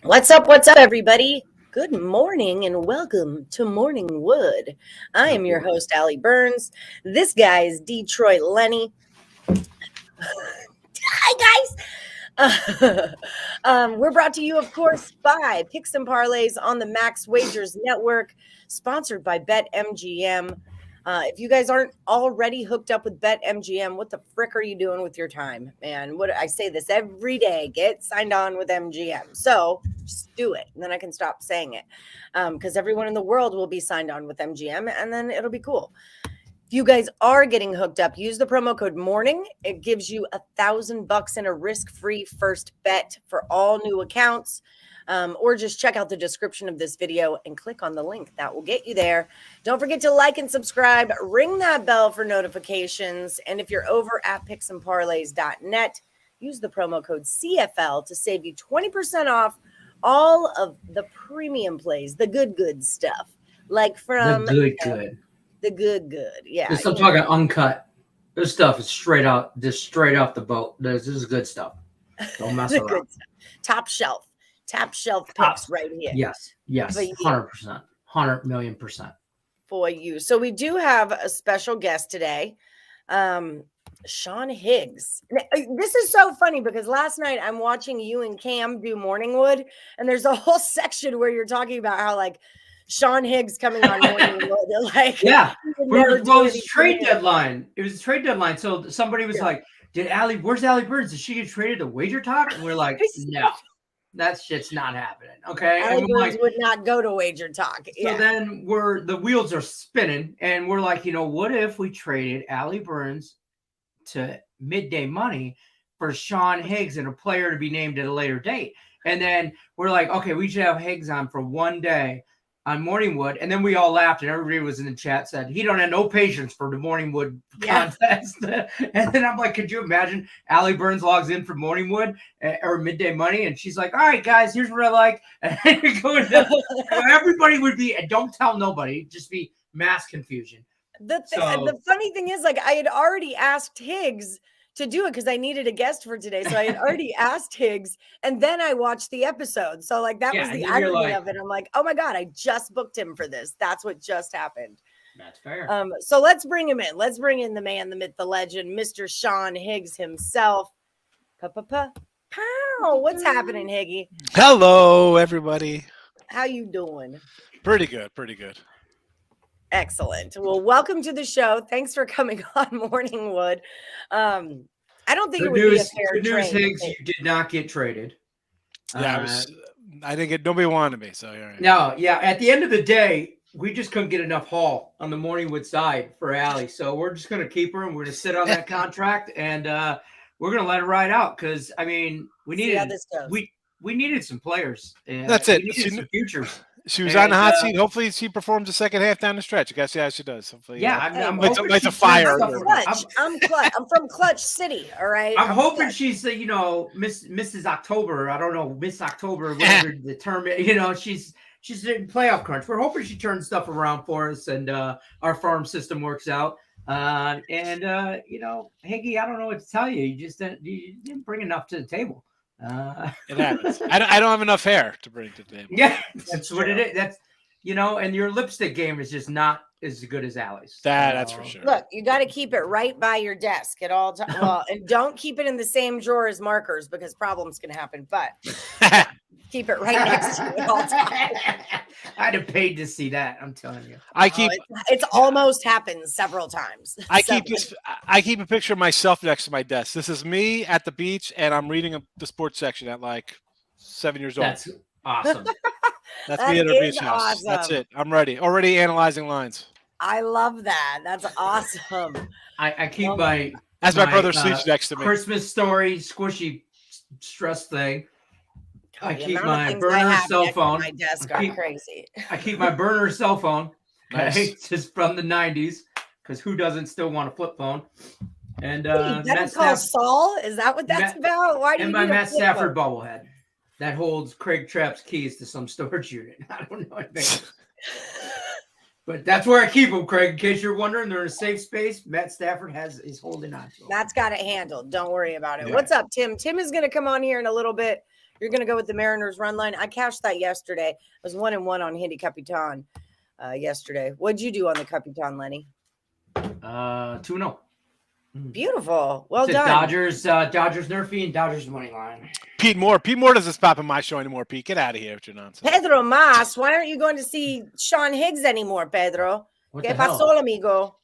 What's up, everybody? Good morning and welcome to Morning Wood. I am your host, Allie Burns. This guy is Detroit Lenny. Hi, guys. We're brought to you, of course, by Picks and Parlays on the Max Wagers Network, sponsored by BetMGM. If you guys aren't already hooked up with BetMGM, what the frick are you doing with your time, man? What I say this every day: get signed on with MGM. So just do it, and then I can stop saying it, because everyone in the world will be signed on with MGM, and then it'll be cool. If you guys are getting hooked up, use the promo code MORNING. It gives you $1,000 in a risk-free first bet for all new accounts. Or just check out the description of this video and click on the link. That will get you there. Don't forget to like and subscribe. Ring that bell for notifications. And if you're over at picksandparlays.net, use the promo code CFL to save you 20% off all of the premium plays, the good stuff. Like from the good. The good. Yeah. I'm talking uncut. This stuff is straight out off the boat. This is good stuff. Don't mess around. Good stuff. Top shelf picks right here. Yes, 100%, 100 million %. For you. So we do have a special guest today, Shawn Higgs. This is so funny because last night I'm watching you and Cam do Morning Wood, and there's a whole section where you're talking about how like Shawn Higgs coming on Morning Wood. Like, yeah, it was a trade deadline. It was a trade deadline. So somebody was like, where's Allie Burns? Did she get traded to Wager Talk? And we're like, no. That shit's not happening. Okay. Allie Burns would not go to Wager Talk. So then the wheels are spinning, and we're like, what if we traded Allie Burns to Midday Money for Shawn Higgs and a player to be named at a later date? And then we're like, okay, we should have Higgs on for one day on Morning Wood. And then we all laughed, and everybody was in the chat said he don't have no patience for the Morning Wood contest. And then I'm like, could you imagine Allie Burns logs in for Morning Wood or Midday Money, and she's like, all right, guys, here's what I like. And everybody would be, and don't tell nobody, just be mass confusion. The funny thing is, like, I had already asked Higgs to do it because I needed a guest for today. So I had already asked Higgs, and then I watched the episode. So like that was the irony of it. I'm like, oh my God, I just booked him for this. That's what just happened. That's fair. So let's bring him in. Let's bring in the man, the myth, the legend, Mr. Shawn Higgs himself. Pow. What's happening, Higgy? Hello, everybody. How you doing? Pretty good. Excellent. Well, welcome to the show. Thanks for coming on Morning Wood. I don't think it would be a fair trade. Good news, Higgs, you did not get traded. Yeah, I didn't get. Nobody wanted me. So right. No, yeah. At the end of the day, we just couldn't get enough haul on the Morning Wood side for Allie, so we're just going to keep her, and we're going to sit on that contract, and we're going to let her ride out because I mean, we needed some players. That's it. We needed some futures. She was on the hot seat. Hopefully, she performs the second half down the stretch. I guess see how she does. Hopefully, I'm like a fire. I'm Clutch. I'm from Clutch City. All right. I'm hoping she's Mrs. October. I don't know, Miss October, whatever the term. She's in playoff crunch. We're hoping she turns stuff around for us, and our farm system works out. Higgy, I don't know what to tell you. You didn't bring enough to the table. It happens. I don't have enough hair to bring to the table. Yeah, that's what it is. That's and your lipstick game is just not as good as Allie's. That's for sure. Look, you got to keep it right by your desk at all times. Well, and don't keep it in the same drawer as markers because problems can happen. But keep it right next to you at all times. I'd have paid to see that. I'm telling you. It's almost happened several times. I keep a picture of myself next to my desk. This is me at the beach, and I'm reading the sports section at like 7 years old. That's awesome. That me at our beach awesome. house. That's it. I'm ready. Already analyzing lines. I love that. That's awesome. I keep my brother sleeps next to me. Christmas story squishy stress thing. I keep my burner cell phone. My desk are crazy. I keep my burner cell phone. Okay, Nice. Just from the 90s, because who doesn't still want a flip phone? And Matt call Saul? Is that what that's about? Why do you my Matt Stafford bobblehead that holds Craig Trapp's keys to some storage unit? I don't know. But that's where I keep them, Craig. In case you're wondering, they're in a safe space. Matt Stafford is holding on to them. Matt's got it handled. Don't worry about it. Yeah. What's up, Tim? Tim is going to come on here in a little bit. You're going to go with the Mariners run line. I cashed that yesterday. I was 1-1 on Handicapper yesterday. What'd you do on the Capitan, Lenny? 2-0. Beautiful. Well It's done. Dodgers nerfy and Dodgers money line. Pete Moore doesn't pop in my show anymore. Pete, get out of here with your nonsense. Pedro Mas, why aren't you going to see Shawn Higgs anymore, Pedro? What ¿Qué the hell? pasó, amigo?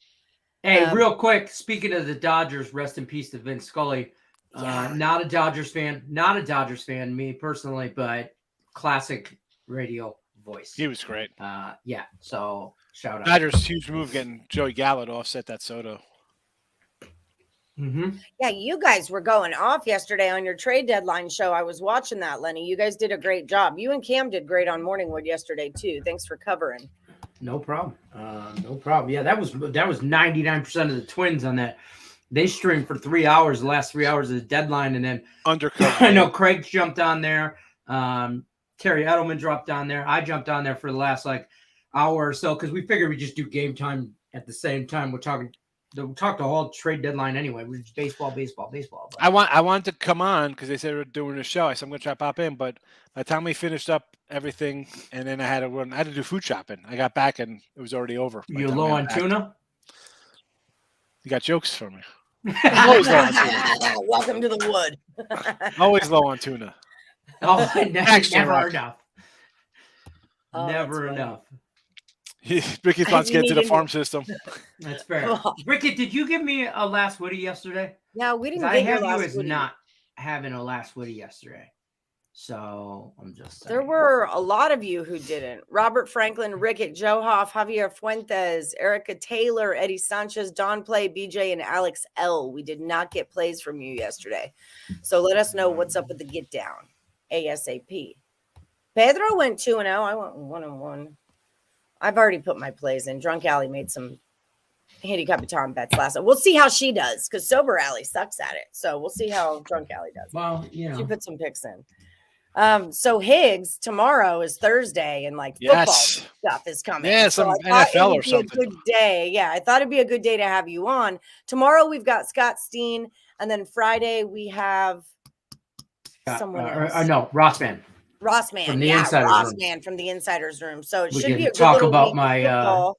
Hey, real quick, speaking of the Dodgers, rest in peace to Vince Scully. Not a Dodgers fan, me personally, but classic radio voice. He was great. Yeah, so shout out. Dodgers huge move getting Joey Gallo to offset that Soto. Mm-hmm. Yeah, you guys were going off yesterday on your trade deadline show. I was watching that, Lenny. You guys did a great job. You and Cam did great on Morningwood yesterday too. Thanks for covering. No problem. No problem. Yeah, that was 99% of the Twins on that. They streamed for 3 hours, the last 3 hours of the deadline, and then Undercover. I know Craig jumped on there. Terry Edelman dropped on there. I jumped on there for the last hour or so because we figured we just do game time at the same time. We'll talk the whole trade deadline anyway. We're just baseball. But I wanted to come on because they said we were doing a show. I said I'm going to try to pop in, but by the time we finished up everything, and then I had to do food shopping. I got back and it was already over. You low on tuna? You got jokes for me. Always low on tuna. Welcome to the wood. Always low on tuna. Oh, never Rock. enough. Oh, Never enough. Ricky's wants to get into the farm system. That's fair. Ricky, did you give me a last Woody yesterday? Yeah, we didn't I get your have you last as Woody. not having a last Woody yesterday. So I'm just saying. There were a lot of you who didn't. Robert Franklin, Rickett, Joe Hoff, Javier Fuentes, Erica Taylor, Eddie Sanchez, Don Play, BJ, and Alex L. We did not get plays from you yesterday. So let us know what's up with the get down ASAP. Pedro went 2-0. I went 1-1. I've already put my plays in. Drunk Alley made some Handicapper bets last night. We'll see how she does because Sober Alley sucks at it. So we'll see how Drunk Alley does. Well, She put some picks in. So Higgs, tomorrow is Thursday, and football Yes. stuff is coming. Yeah, so some I thought NFL it would or be something. A good day. Yeah, I thought it'd be a good day to have you on. Tomorrow we've got Scott Steen, and then Friday we have someone else. No, Rossman. Rossman. From the Insiders Room. Rossman from the Insiders Room. So it We should can be a good talk little about week of my football.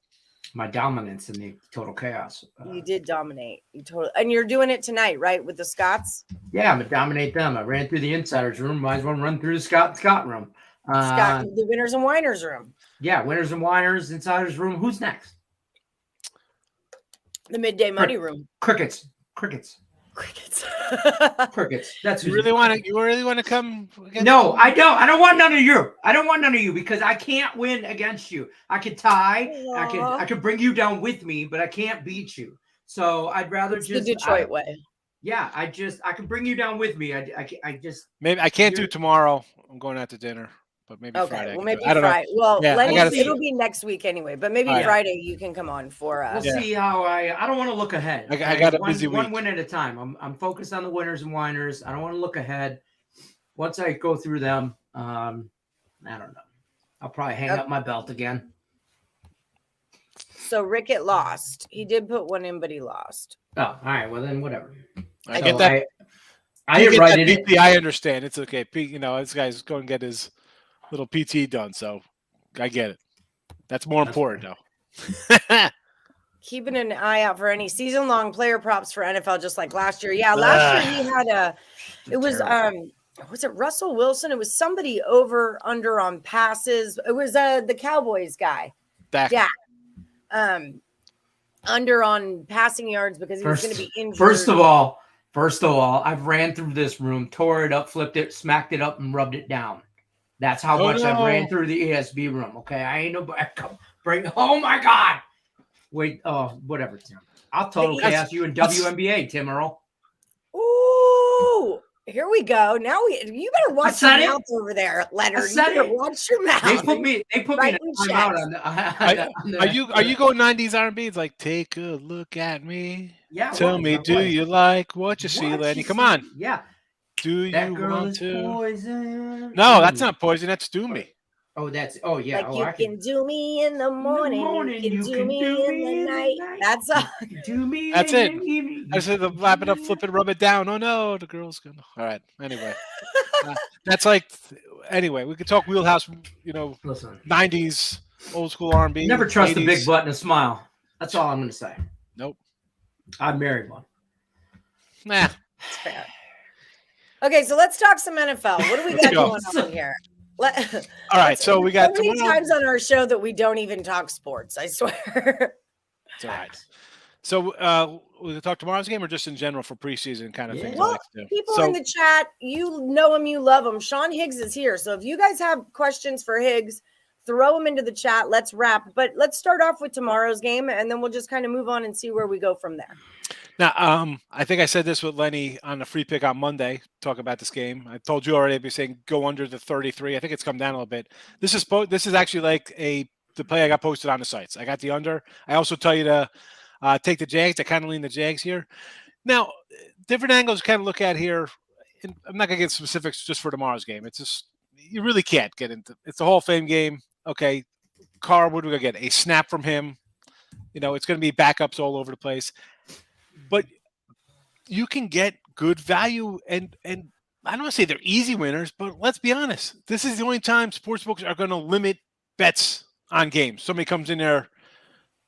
my dominance in the total chaos. You did dominate. You totally, and you're doing it tonight, right? With the Scots. Yeah, I'm gonna dominate them. I ran through the Insiders Room. Might as well run through the Scott Room. Scott, the Winners and Whiners Room. Yeah, Winners and Whiners, Insiders Room. Who's next? The Midday Money Room. Crickets. Crickets. That's You really want to come? Again? No, I don't. I don't want none of you. I don't want none of you because I can't win against you. I could tie. I could bring you down with me, but I can't beat you. So I'd rather It's just the Detroit way. Yeah, I can bring you down with me. I just Maybe I can't do tomorrow. I'm going out to dinner, but maybe Okay, Friday. well, maybe I don't know. Friday. Well, Yeah, Lenny, I gotta it'll be next week anyway, but maybe All right. Friday you can come on for we'll Yeah. see how I don't want to look ahead. I got a busy one week. win at a time. I'm focused on the winners and whiners. I don't want to look ahead. Once I go through them, I don't know. I'll probably hang up my belt again. So Rickett lost. He did put one in, but he lost. Oh, all right. Well, then whatever. I So get that. I You didn't get write that it. PT, I understand. It's okay. This guy's going to get his little PT done, so I get it. That's more important, though. Keeping an eye out for any season-long player props for NFL, just like last year. Yeah, last year he had was it Russell Wilson? It was somebody over under on passes. It was the Cowboys guy. Dak. Yeah. Under on passing yards because he was going to be injured. First of all, I've ran through this room, tore it up, flipped it, smacked it up, and rubbed it down. That's how much I ran through the ESB room. Okay, I ain't no bring. Oh my God! Wait, whatever, Tim. I'll total chaos you in WNBA, Tim Earle. Ooh, here we go. Now you better watch your mouth over there, Leonard. You better watch your mouth. They put me in a timeout on the. Are you going 90s R&B? It's like, take a look at me. Yeah. Tell me, do you like what you see, Lenny? Come on. Yeah. Do That you girl want is to? poison. No, that's not poison. That's do me. Oh, yeah. Like Oh, you can do me in the morning, you can do me in the night. That's all. Do me. That's in it. the evening. I said the lap it up, flip it, rub it down. Oh no, the girl's gonna. All right. Anyway, that's like. Anyway, we could talk wheelhouse. Listen. 90s old school R&B. Never trust 80s. a big butt and a smile. That's all I'm going to say. Nope. I married one. Nah. That's fair. Okay, so let's talk some NFL. What do we got going on here? All right, so we got so many times on our show that we don't even talk sports. I swear. It's all right. So we'll talk tomorrow's game or just in general for preseason kind of things. Well, people in the chat, you know him, you love him. Shawn Higgs is here. So if you guys have questions for Higgs, throw them into the chat. Let's wrap. But let's start off with tomorrow's game, and then we'll just kind of move on and see where we go from there. Now, I think I said this with Lenny on the free pick on Monday, talk about this game. I told you already, I'd be saying go under the 33. I think it's come down a little bit. This is actually like the play I got posted on the sites. I got the under. I also tell you to take the Jags. I kind of lean the Jags here. Now, different angles kind of look at here. And I'm not going to get specifics just for tomorrow's game. It's just, you really can't get into it's the Hall of Fame game. Okay, Carr, what do we get? A snap from him. It's going to be backups all over the place. But you can get good value, and I don't want to say they're easy winners, but let's be honest. This is the only time sportsbooks are going to limit bets on games. Somebody comes in there,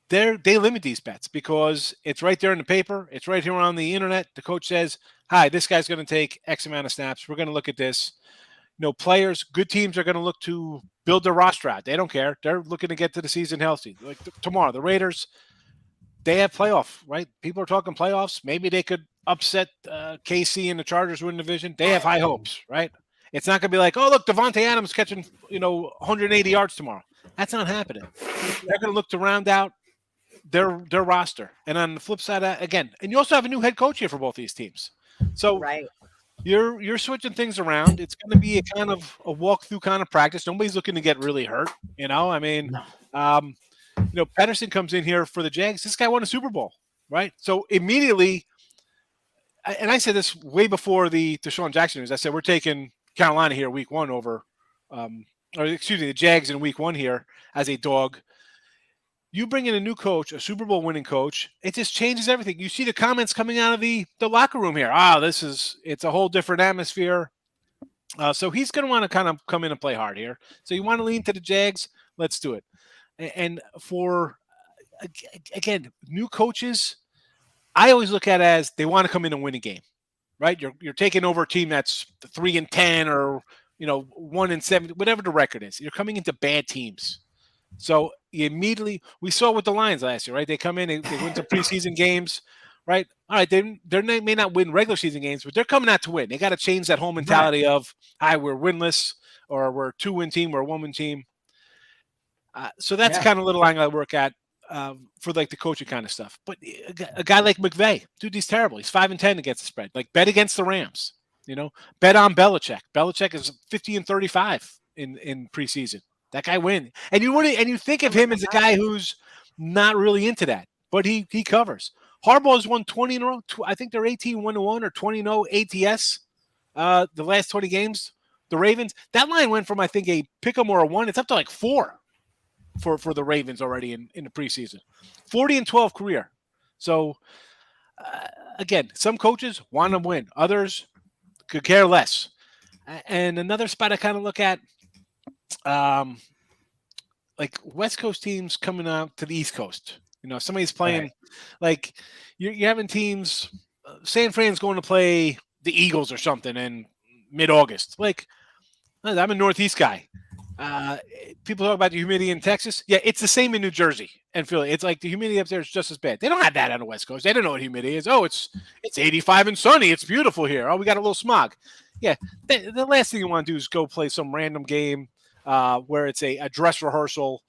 they limit these bets because it's right there in the paper. It's right here on the internet. The coach says, hi, this guy's going to take X amount of snaps. We're going to look at this. Players, good teams are going to look to build their roster out. They don't care. They're looking to get to the season healthy. Like tomorrow, the Raiders, they have playoff, right? People are talking playoffs. Maybe they could upset KC and the Chargers win the division. They have high hopes, right? It's not going to be like, oh, look, Devontae Adams catching, 180 yards tomorrow. That's not happening. They're going to look to round out their roster. And on the flip side, again, and you also have a new head coach here for both these teams. So right. You're switching things around. It's going to be a kind of a walkthrough kind of practice. Nobody's looking to get really hurt, Patterson comes in here for the Jags. This guy won a Super Bowl, right? So immediately, and I said this way before the Deshaun Jackson news. I said we're taking Carolina here week one over, the Jags in week one here as a dog. You bring in a new coach, a Super Bowl winning coach, it just changes everything. You see the comments coming out of the locker room here. It's a whole different atmosphere. So he's going to want to kind of come in and play hard here. So you want to lean to the Jags? Let's do it. And for, again, new coaches, I always look at it as they want to come in and win a game, right? You're taking over a team that's 3-10 or 1-7, whatever the record is. You're coming into bad teams. So we saw with the Lions last year, right? They come in, they win some preseason games, right? All right, they may not win regular season games, but they're coming out to win. They got to change that whole mentality of, we're winless, or we're a 2-win team, we're a 1-win team. So that's kind of a little angle I work at for like the coaching kind of stuff. But a guy like McVay, dude, he's terrible. He's 5-10 against the spread. Like bet against the Rams, bet on Belichick. Belichick is 50-35 in preseason. That guy wins. And you think of him as a guy who's not really into that, but he covers. Harbaugh's won 20 in a row. I think they're 18-1 or 20-0 ATS the last 20 games. The Ravens, that line went from, I think, a pick 'em or a 1. It's up to like 4 for the Ravens already in the preseason. 40-12 career. So, again, some coaches want to win. Others could care less. And another spot I kind of look at, like West Coast teams coming out to the East Coast. Somebody's playing, like you're having teams. San Fran's going to play the Eagles or something in mid-August. Like I'm a Northeast guy. People talk about the humidity in Texas. Yeah, it's the same in New Jersey and Philly. It's like the humidity up there is just as bad. They don't have that on the West Coast. They don't know what humidity is. Oh, it's 85 and sunny. It's beautiful here. Oh, we got a little smog. Yeah, the last thing you want to do is go play some random game where it's a dress rehearsal.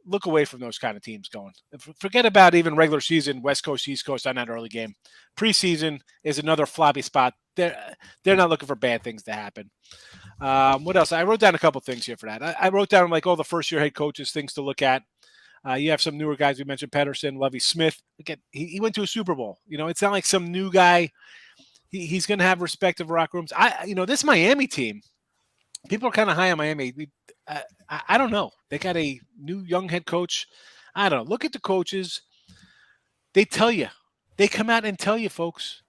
Look away from those kind of teams going. Forget about even regular season, West Coast, East Coast on that early game. Preseason is another floppy spot. They're not looking for bad things to happen. What else? I wrote down a couple things here for that. I wrote down like all the first-year head coaches, things to look at. You have some newer guys. We mentioned Pedersen, Lovie Smith. Again, he went to a Super Bowl. It's not like some new guy. He's going to have respective rock rooms. This Miami team, people are kind of high on Miami. I don't know. They got a new young head coach. I don't know. Look at the coaches. They tell you. They come out and tell you, folks.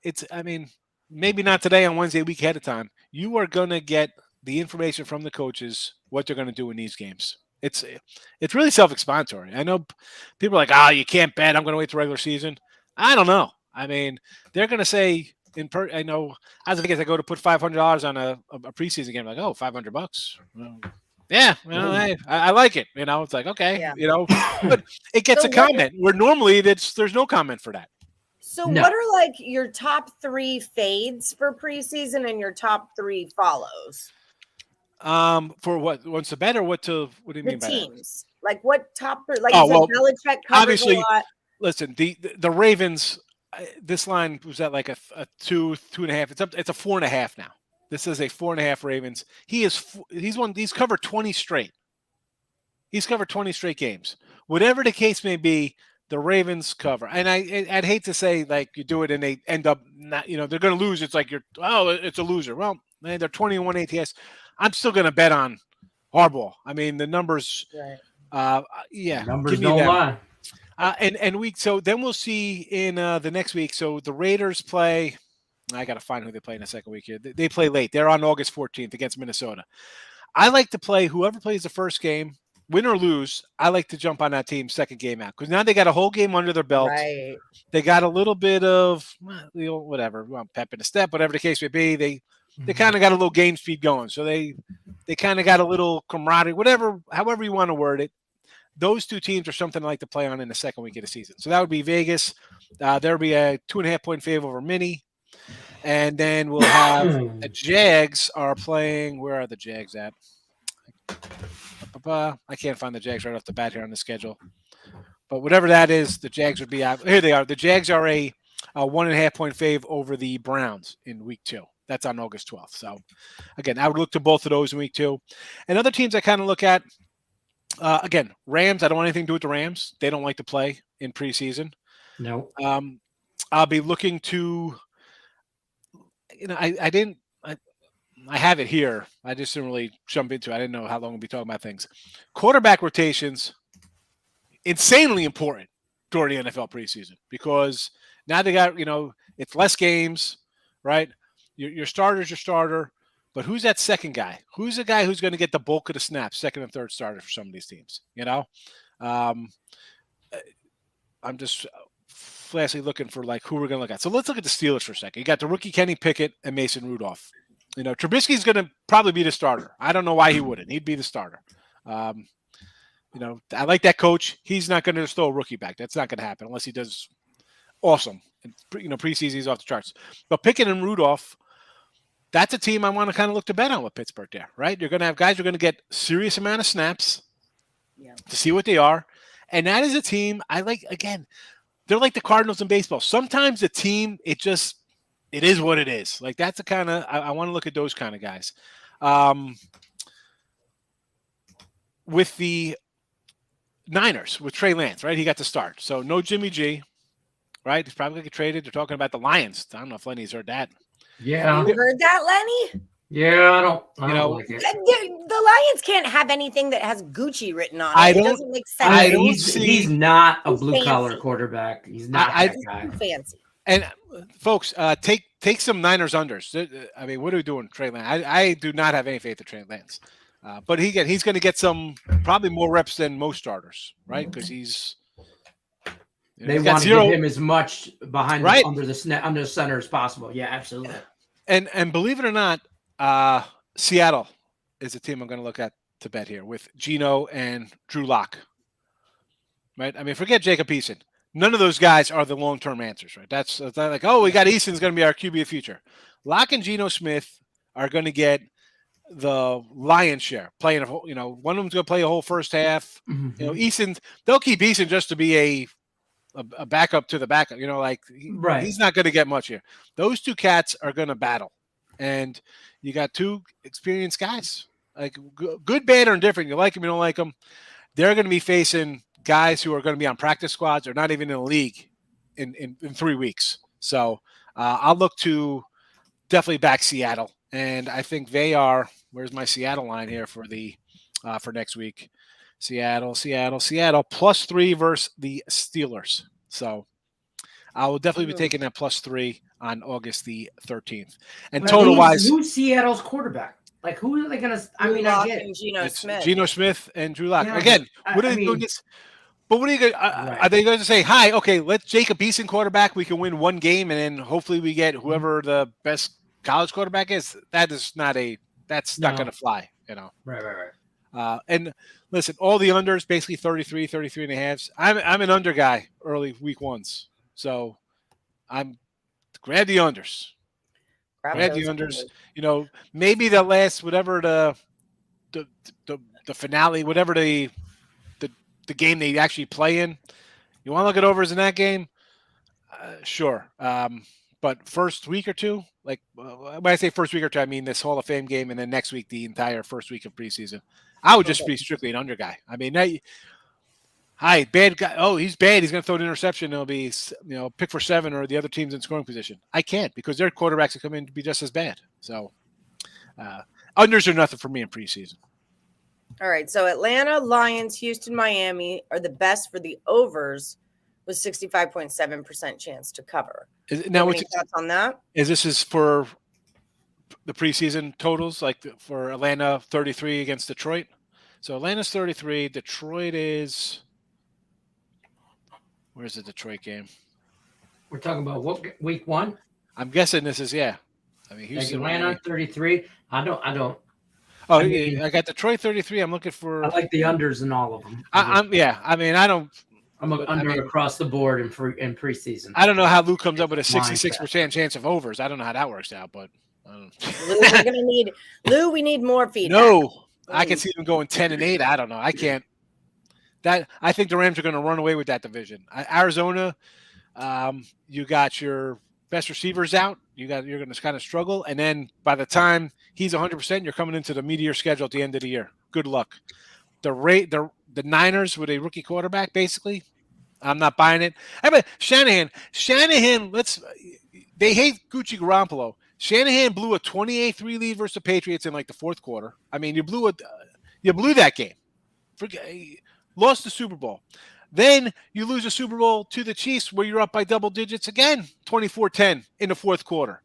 Maybe not today on Wednesday, a week ahead of time. You are going to get the information from the coaches, what they're going to do in these games. It's really self-explanatory. I know people are like, you can't bet. I'm going to wait the regular season. I don't know. I mean, they're going to say I know as I go to put $500 on a preseason game, like, $500. Well, yeah, hey, I like it. It's like, okay, but it gets a comment where normally there's no comment for that. So what are like your top 3 fades for preseason and your top 3 follows? For what? What's the bet or what do you mean by teams? That? Like what top 3? Like Belichick covers obviously, a lot. Listen, the Ravens. This line was at like a 2.5. It's a 4.5 now. This is a 4.5 Ravens. He's covered 20 straight. He's covered 20 straight games. Whatever the case may be, the Ravens cover. And I'd hate to say like you do it and they end up not, they're going to lose. It's like it's a loser. Well, man, they're 21 ATS. I'm still going to bet on Harbaugh. I mean, the numbers. Right. Numbers don't lie. So then we'll see in the next week. So the Raiders play. I got to find who they play in the second week here. They play late. They're on August 14th against Minnesota. I like to play whoever plays the first game, win or lose. I like to jump on that team's second game out because now they got a whole game under their belt. Right. They got a little bit of whatever, pep in the step, whatever the case may be. They kind of got a little game speed going. So they kind of got a little camaraderie, however you want to word it. Those two teams are something I like to play on in the second week of the season. So that would be Vegas. There'll be a 2.5-point favor over Mini. And then we'll have the Jags are playing. Where are the Jags at? I can't find the Jags right off the bat here on the schedule. But whatever that is, the Jags would be out. Here they are. The Jags are a 1.5-point fave over the Browns in week 2. That's on August 12th. So, again, I would look to both of those in week 2. And other teams I kind of look at, again, Rams. I don't want anything to do with the Rams. They don't like to play in preseason. No. I'll be looking to, I have it here. I just didn't really jump into it. I didn't know how long we'll be talking about things. Quarterback rotations, insanely important during the NFL preseason because now they got, it's less games, right? Your starter's your starter, but who's that second guy? Who's the guy who's going to get the bulk of the snaps, second and third starters for some of these teams? I'm just flashy looking for like who we're going to look at. So let's look at the Steelers for a second. You got the rookie Kenny Pickett and Mason Rudolph. Trubisky's going to probably be the starter. I don't know why he wouldn't. He'd be the starter. I like that coach. He's not going to just throw a rookie back. That's not going to happen unless he does awesome. And, preseason he's off the charts. But Pickett and Rudolph, that's a team I want to kind of look to bet on with Pittsburgh there, right? You're going to have guys who are going to get serious amount of snaps to see what they are. And that is a team I like, again, they're like the Cardinals in baseball. Sometimes the team, it is what it is. Like that's the kind of, I want to look at those kind of guys. With the Niners, with Trey Lance, right? He got to start. So no Jimmy G, right? He's probably going to get traded. They're talking about the Lions. I don't know if Lenny's heard that. Yeah. You heard that, Lenny? Yeah, I don't like it. The Lions can't have anything that has Gucci written on it. It doesn't make sense. He's not a blue-collar quarterback. He's not that guy. Too fancy. And folks, take some Niners unders. I mean, what are we doing, Trey Lance? I do not have any faith in Trey Lance. But he's going to get some probably more reps than most starters, right? Because they want to give him as much behind under the center as possible. Yeah, absolutely. And believe it or not, Seattle is a team I'm going to look at to bet here with Geno and Drew Lock. Right? I mean, forget Jacob Eason. None of those guys are the long-term answers, right? It's not like, we got Eason's going to be our QB of future. Locke and Geno Smith are going to get the lion's share playing. One of them's going to play a whole first half. Mm-hmm. Eason, they'll keep Eason just to be a backup to the backup. He's not going to get much here. Those two cats are going to battle, and you got two experienced guys, like good, bad, or indifferent. You like them, you don't like them. They're going to be facing guys who are going to be on practice squads or not even in the league in 3 weeks. So I'll look to definitely back Seattle. And I think they are, where's my Seattle line here for the for next week. Seattle +3 versus the Steelers. So I will definitely be taking that +3 on August the 13th. And But total wise, who's Seattle's quarterback? Like, who are they going to? I mean, I get it. Geno Smith. Geno Smith and Drew Lock. Yeah, Again, but, what are they doing this? But what are you going? Are they going to say, "Hi, okay, let's Jacob Eason quarterback. We can win one game, and then hopefully we get whoever the best college quarterback is"? That's not going to fly. Right. And listen, all the unders basically 33 and a halves. I'm an under guy early week ones, so I'm grab the unders. Grab the unders. Maybe the last whatever the finale, whatever the game they actually play in. You want to look at overs in that game? Sure. But first week or two, like when I say first week or two, I mean this Hall of Fame game, and then next week the entire first week of preseason. I would just be strictly an under guy. I mean, bad guy. Oh, he's bad. He's going to throw an interception. It'll be pick for 7 or the other team's in scoring position. I can't because their quarterbacks will come in to be just as bad. So unders are nothing for me in preseason. All right. So Atlanta, Lions, Houston, Miami are the best for the overs with 65.7% chance to cover. Now, any thoughts on that? Is for the preseason totals, like for Atlanta 33 against Detroit? So Atlanta's 33. Detroit is. Where's the Detroit game? We're talking about what week 1? I'm guessing this is I mean, Houston, Atlanta 33. I don't. Oh, I got Detroit 33. I'm looking for. I like the unders in all of them. I mean, I don't. I'm under across the board in preseason. I don't know how Lou comes up with a 66% chance of overs. I don't know how that works out, but Lou, we need more feedback. No, I can see them going 10-8. I don't know. I can't. I think the Rams are going to run away with that division. Arizona, you got your best receivers out. You're going to kind of struggle, and then by the time he's 100%, you're coming into the meteor schedule at the end of the year. Good luck. The Niners with a rookie quarterback, basically, I'm not buying it. I mean, Shanahan. They hate Gucci Garoppolo. Shanahan blew a 28-3 lead versus the Patriots in like the fourth quarter. I mean, you blew that game. Lost the Super Bowl. Then you lose a Super Bowl to the Chiefs where you're up by double digits again, 24-10 in the fourth quarter.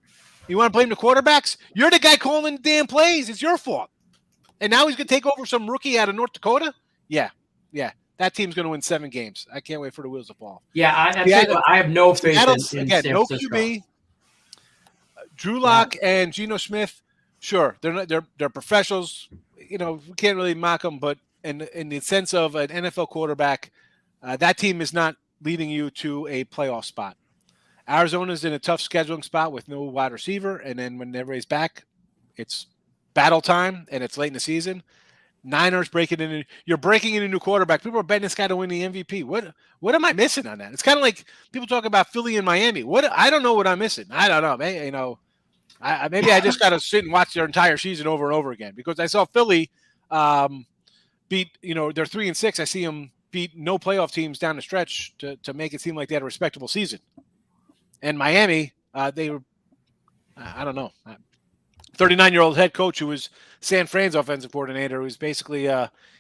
You want to blame the quarterbacks? You're the guy calling the damn plays. It's your fault. And now he's going to take over some rookie out of North Dakota? Yeah. That team's going to win 7 games. I can't wait for the wheels to fall. Yeah, I have no faith in San no Francisco. QB. Drew Lock and Geno Smith, sure, they're professionals. We can't really mock them, but in the sense of an NFL quarterback, that team is not leading you to a playoff spot. Arizona's in a tough scheduling spot with no wide receiver, and then when everybody's back, it's battle time, and it's late in the season. Niners you're breaking in a new quarterback. People are betting this guy to win the MVP. What am I missing on that? It's kind of like people talk about Philly and Miami. I don't know what I'm missing. I don't know. Maybe I just got to sit and watch their entire season over and over again because I saw Philly beat. They're 3-6. I see them beat no playoff teams down the stretch to make it seem like they had a respectable season. And Miami, they were. I don't know. 39-year-old head coach who was San Fran's offensive coordinator, who was basically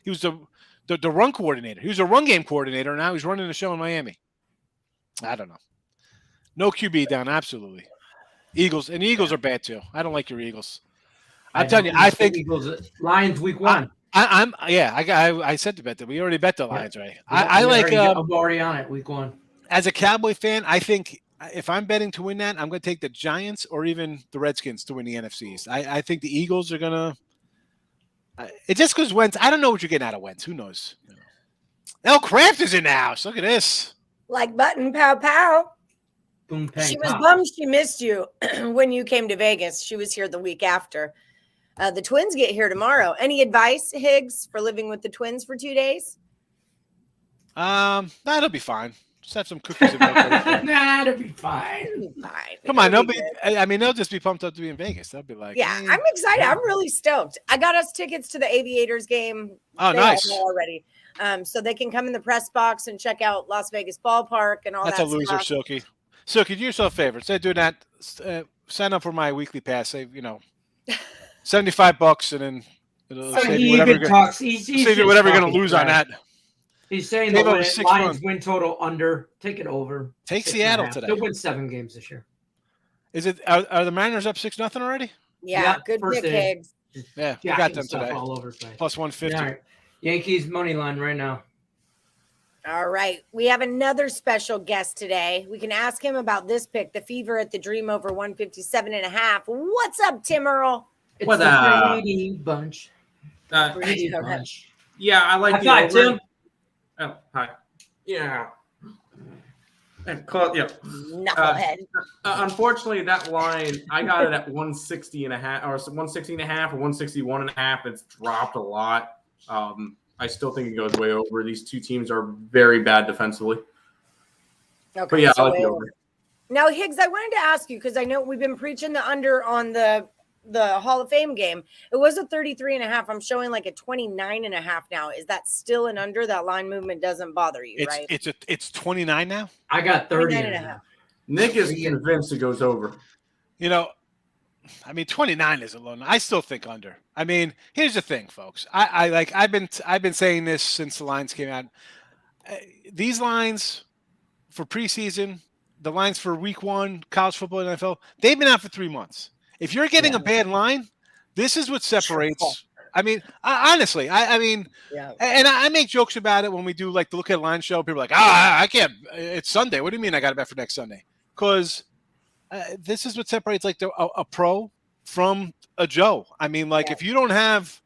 he was the run coordinator. He was a run game coordinator, and now he's running the show in Miami. I don't know. No QB down, absolutely. Eagles are bad too. I don't like your Eagles. I'm telling you, I think Lions week 1. I said to bet that. We already bet the Lions, right? I'm already on it week 1. As a Cowboy fan, I think if I'm betting to win that, I'm going to take the Giants or even the Redskins to win the NFCs. I think the Eagles are going to it's just because Wentz, I don't know what you're getting out of Wentz. Who knows? El Kraft is in the house. Look at this. Like button pow pow. Boom, bang, she was bummed she missed you when you came to Vegas. She was here the week after. The twins get here tomorrow. Any advice, Higgs, for living with the twins for 2 days? That'll be fine. Just have some cookies and milk. That'll be fine. Come on, they'll just be pumped up to be in Vegas. They'll be like, yeah, I'm excited. I'm really stoked. I got us tickets to the Aviators game. Oh, nice. Already. So they can come in the press box and check out Las Vegas Ballpark and all that stuff. That's a loser, Silky. Silky, do yourself a favor. Instead of doing that, sign up for my weekly pass. Save, $75 and then It'll So save he you whatever even talks. He's save you just whatever you're going to talking lose on trash. that. He's saying Save the over 6 Lions months. win total under. Take it over. Take 6.5. Seattle today. They'll win 7 games this year. Is it? Are the Mariners up 6-0 already? Yeah, good first pick, inning. Higgs. Yeah, we Jacking got them stuff today. all over the place. Plus 150. All right. Yankees money line right now. All right. We have another special guest today. We can ask him about this pick, the Fever at the Dream over 157.5. What's up, Tim Earle? It's What the up? Brady bunch. Brady, all right. bunch. Yeah, I like High the five, over. Tim. Oh, hi. Yeah. Yeah. Knucklehead. Unfortunately, that line, I got it at 160 and a half, or 160 and a half, or 161 and a half. It's dropped a lot. I still think it goes way over. These two teams are very bad defensively. Okay, But yeah, so I like the way over. over. Now, Higgs, I wanted to ask you, because I know we've been preaching the under on the Hall of Fame game. It was a 33.5. I'm showing like a 29.5 now. Is that still an under? That line movement doesn't bother you, right? It's 29 now. I got 30 and a 29.5. half. Nick is convinced it goes over. You know, I mean, 29 is a low. I still think under. I mean, here's the thing, folks. I've been saying this since the lines came out. These lines for preseason, the lines for week 1, college football and NFL, they've been out for 3 months. If you're getting a bad line, this is what separates. I mean, honestly, I mean, Yeah. and I make jokes about it when we do like the Look at Line show. People are like, I can't. It's Sunday. What do you mean I got to bet for next Sunday? Because this is what separates like a pro from a Joe. I mean, like if you don't have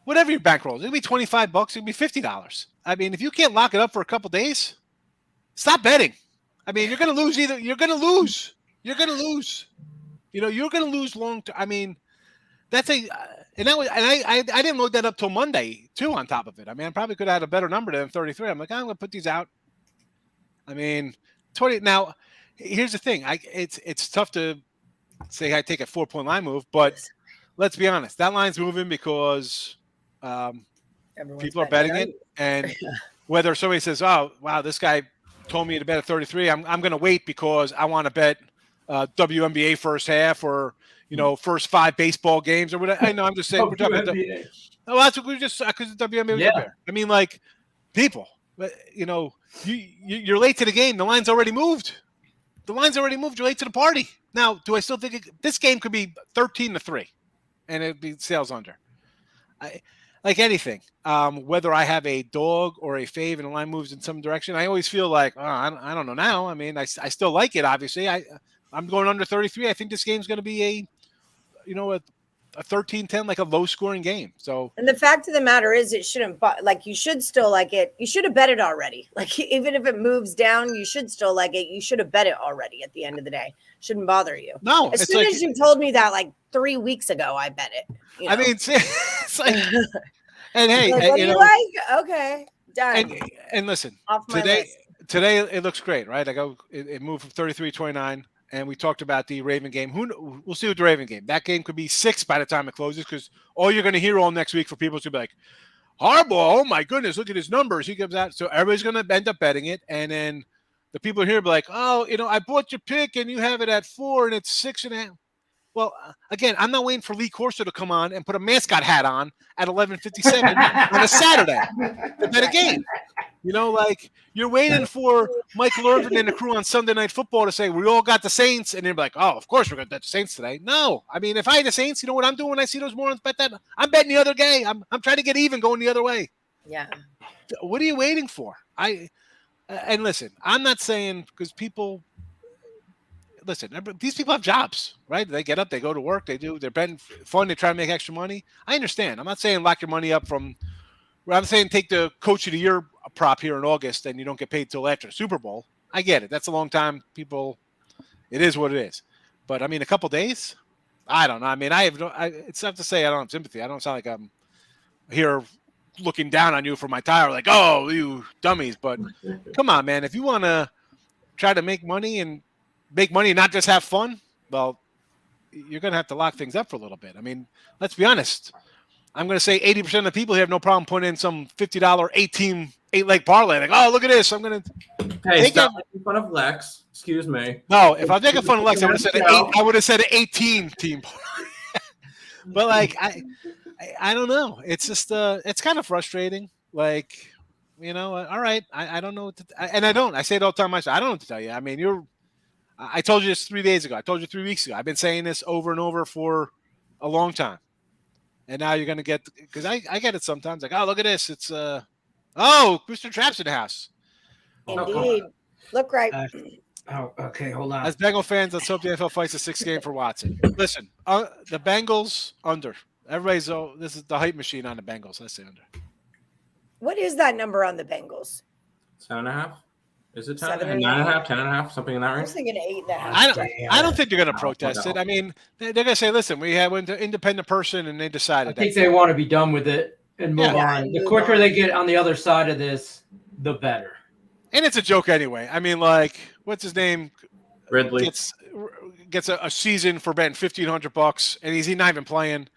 whatever your bankroll is, it'll be $25. It'll be $50. I mean, if you can't lock it up for a couple days, stop betting. I mean, you're going to lose either. You're going to lose. You're going to lose. You know, you're going to lose long term. I mean, that's a and that was and I didn't load that up till Monday too. On top of it, I mean, I probably could have had a better number than 33. I'm like, I'm going to put these out. I mean, 20 now. Here's the thing. It's tough to say I take a 4-point line move, but let's be honest. That line's moving because people are betting it, and whether somebody says, "Oh, wow, this guy told me to bet at 33," I'm going to wait because I want to bet WNBA first half or first 5 baseball games or whatever. I know. I'm just saying. We're talking about well, that's what we just because the WNBA was up there. I mean, like people, you're late to the game. The line's already moved. The line's already moved. You're late to the party. Now, do I still think this game could be 13-3, and it'd be sales under? Like anything, whether I have a dog or a fave and the line moves in some direction, I always feel like I don't know now. I mean, I still like it. Obviously, I'm going under 33. I think this game's going to be a 13-10, like a low scoring game. So, and the fact of the matter is, it shouldn't. Like, you should still like it. You should have bet it already. Like, even if it moves down, you should still like it. You should have bet it already. At the end of the day, shouldn't bother you. No, as soon as you told me that, like 3 weeks ago, I bet it. I mean, it's like, and hey, like, what do you like? Okay, done. And listen, off my today it looks great, right? It moved from 33-29. And we talked about the Raven game. We'll see with the Raven game. That game could be 6 by the time it closes because all you're going to hear all next week for people to be like, Harbaugh, oh my goodness, look at his numbers. He comes out. So everybody's going to end up betting it. And then the people here will be like, oh, I bought your pick and you have it at 4 and it's 6.5. Well, again, I'm not waiting for Lee Corso to come on and put a mascot hat on at 11:57 on a Saturday to bet a game. Like you're waiting for Michael Irvin and the crew on Sunday Night Football to say we all got the Saints, and they're like, "Oh, of course we're going to bet the Saints today." No, I mean, if I had the Saints, you know what I'm doing when I see those morons bet that? I'm betting the other way. I'm trying to get even, going the other way. Yeah. What are you waiting for? And listen, I'm not saying because people. Listen, these people have jobs, right? They get up, they go to work, they're betting fun, they try to make extra money. I understand. I'm not saying lock your money up from. I'm saying take the Coach of the Year prop here in August and you don't get paid till after the Super Bowl. I get it. That's a long time. People, it is what it is. But, I mean, a couple days? I don't know. I mean, it's not to say I don't have sympathy. I don't sound like I'm here looking down on you for my tire like, oh, you dummies. But come on, man. If you want to try to make money and not just have fun, well, you're going to have to lock things up for a little bit. I mean, let's be honest. I'm going to say 80% of the people here have no problem putting in some $50 8-leg parlay. Like, oh, look at this. I'm going to. Hey, stop making fun of Lex. Excuse me. No, if I'm making fun of Lex, I would have said an 18 team parlay. But like, I don't know. It's just it's kind of frustrating. Like, all right, I don't know what to, and I don't. I say it all the time myself. I don't know what to tell you. I mean, I told you this 3 days ago. I told you 3 weeks ago. I've been saying this over and over for a long time. And now you're going to get, because I get it sometimes. Like, oh, look at this. It's, Mr. Trapp's in the house. Indeed. Look right. Okay, hold on. As Bengal fans, let's hope the NFL fights a 6th game for Watson. Listen, the Bengals under. Everybody's, this is the hype machine on the Bengals. I say under. What is that number on the Bengals? 10.5. Is it 10? 7.5? 9.5, 10.5, something in that I range? was thinking 8.5. I don't think they're going to protest it. I mean, they're going to say, listen, we went to independent person and they decided. I think they want to be done with it and move on. The quicker they get on the other side of this, the better. And it's a joke anyway. I mean, like, what's his name? Ridley gets a season for betting $1,500, and he's not even playing.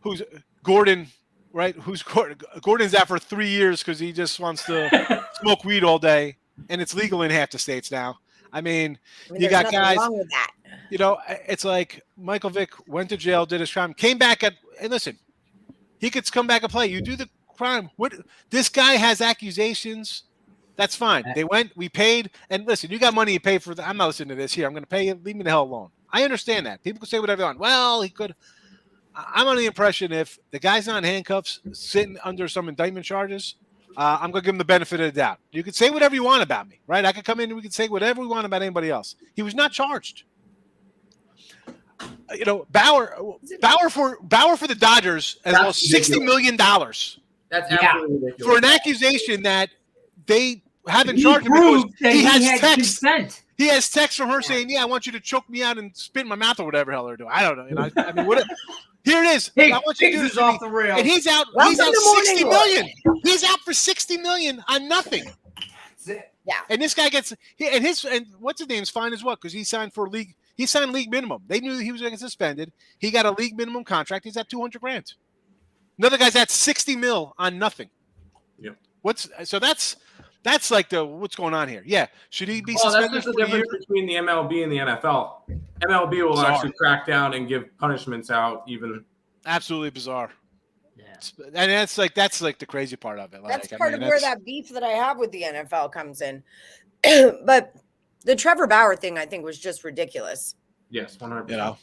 Who's Gordon? Right? Who's Gordon? Gordon's out for 3 years because he just wants to smoke weed all day, and it's legal in half the states now. I mean you got guys. Wrong with that. It's like Michael Vick went to jail, did his crime, came back and listen, he could come back and play. You do the crime. What this guy has accusations. That's fine. They went, we paid, and listen, you got money you pay for. I'm not listening to this here. I'm going to pay you. Leave me the hell alone. I understand that. People can say whatever they want. Well, he could. I'm under the impression if the guy's not in handcuffs, sitting under some indictment charges, I'm going to give him the benefit of the doubt. You can say whatever you want about me, right? I could come in and we can say whatever we want about anybody else. He was not charged. Bauer for the Dodgers as well $60 million. That's absolutely ridiculous. For an accusation that they haven't charged him because he has text. Consent. He has text from her saying, "Yeah, I want you to choke me out and spit in my mouth or whatever hell they're doing." I don't know. I mean, what? Here it is. I want you to do this off the rails. And he's out. He's out $60 million. He's out for $60 million on nothing. That's it. Yeah. And this guy gets and what's his name's fine as well because he signed for league. He signed league minimum. They knew he was going to get suspended. He got a league minimum contract. He's at $200,000. Another guy's at $60 million on nothing. Yep. That's like what's going on here. Yeah. Should he be suspended? That's just the difference between the MLB and the NFL. MLB will actually crack down and give punishments out even. Absolutely bizarre. Yeah. And that's like the crazy part of it. That's part of where that beef that I have with the NFL comes in. But the Trevor Bauer thing, I think, was just ridiculous. Yes, 100%.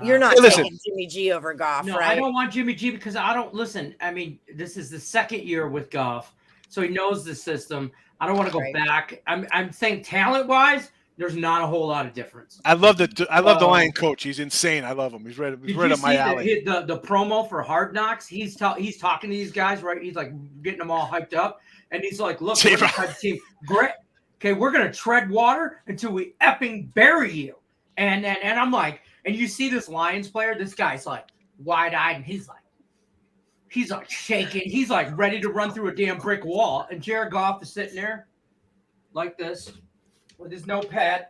You're not taking Jimmy G over Goff, no, right? I don't want Jimmy G because I don't listen. I mean, this is the second year with Goff, so he knows the system. I don't want to go back. I'm saying talent-wise, there's not a whole lot of difference. I love the Lion coach. He's insane. I love him. He's right up my alley. The promo for Hard Knocks. He's talking to these guys, right? He's like getting them all hyped up, and he's like, "Look, we're the type of team. Great. Okay, we're gonna tread water until we effing bury you." And I'm like. And you see this Lions player, this guy's like wide-eyed, and he's like shaking. He's like ready to run through a damn brick wall. And Jared Goff is sitting there like this with his notepad,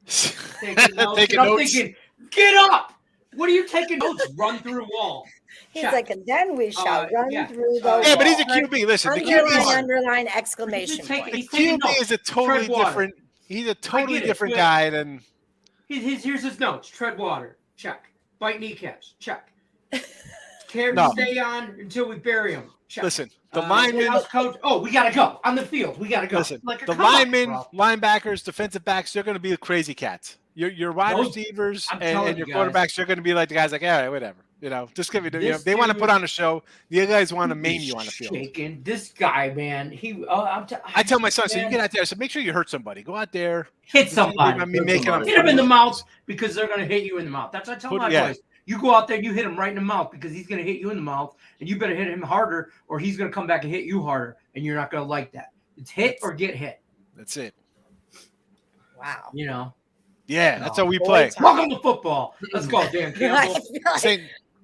taking notes. I'm thinking, get up! What are you taking notes? Run through a wall. He's like, and then we shall run through the wall. Yeah, but he's a QB. Listen, the QB underline exclamation point. The QB is a totally different. He's a totally different guy than. Here's his notes. Tread water. Check. Bite kneecaps. Check. Stay on until we bury him. Check. Listen, the linemen. Coach. Oh, we got to go. On the field. We got to go. Listen, the linemen, linebackers, defensive backs, they're going to be the crazy cats. Your wide receivers and your quarterbacks, they're going to be like the guys like, all right, whatever. Just give me. They want to put on a show. The other guys want to maim you on the field. Shaking. This guy, man. I tell my son, so you get out there. So make sure you hurt somebody. Go out there, hit somebody. Hit him in the mouth because they're going to hit you in the mouth. That's what I tell my boys. You go out there, you hit him right in the mouth because he's going to hit you in the mouth, and you better hit him harder, or he's going to come back and hit you harder, and you're not going to like that. It's hit or get hit. That's it. Wow. Yeah, that's how we play. Welcome to football. Let's go, Dan Campbell.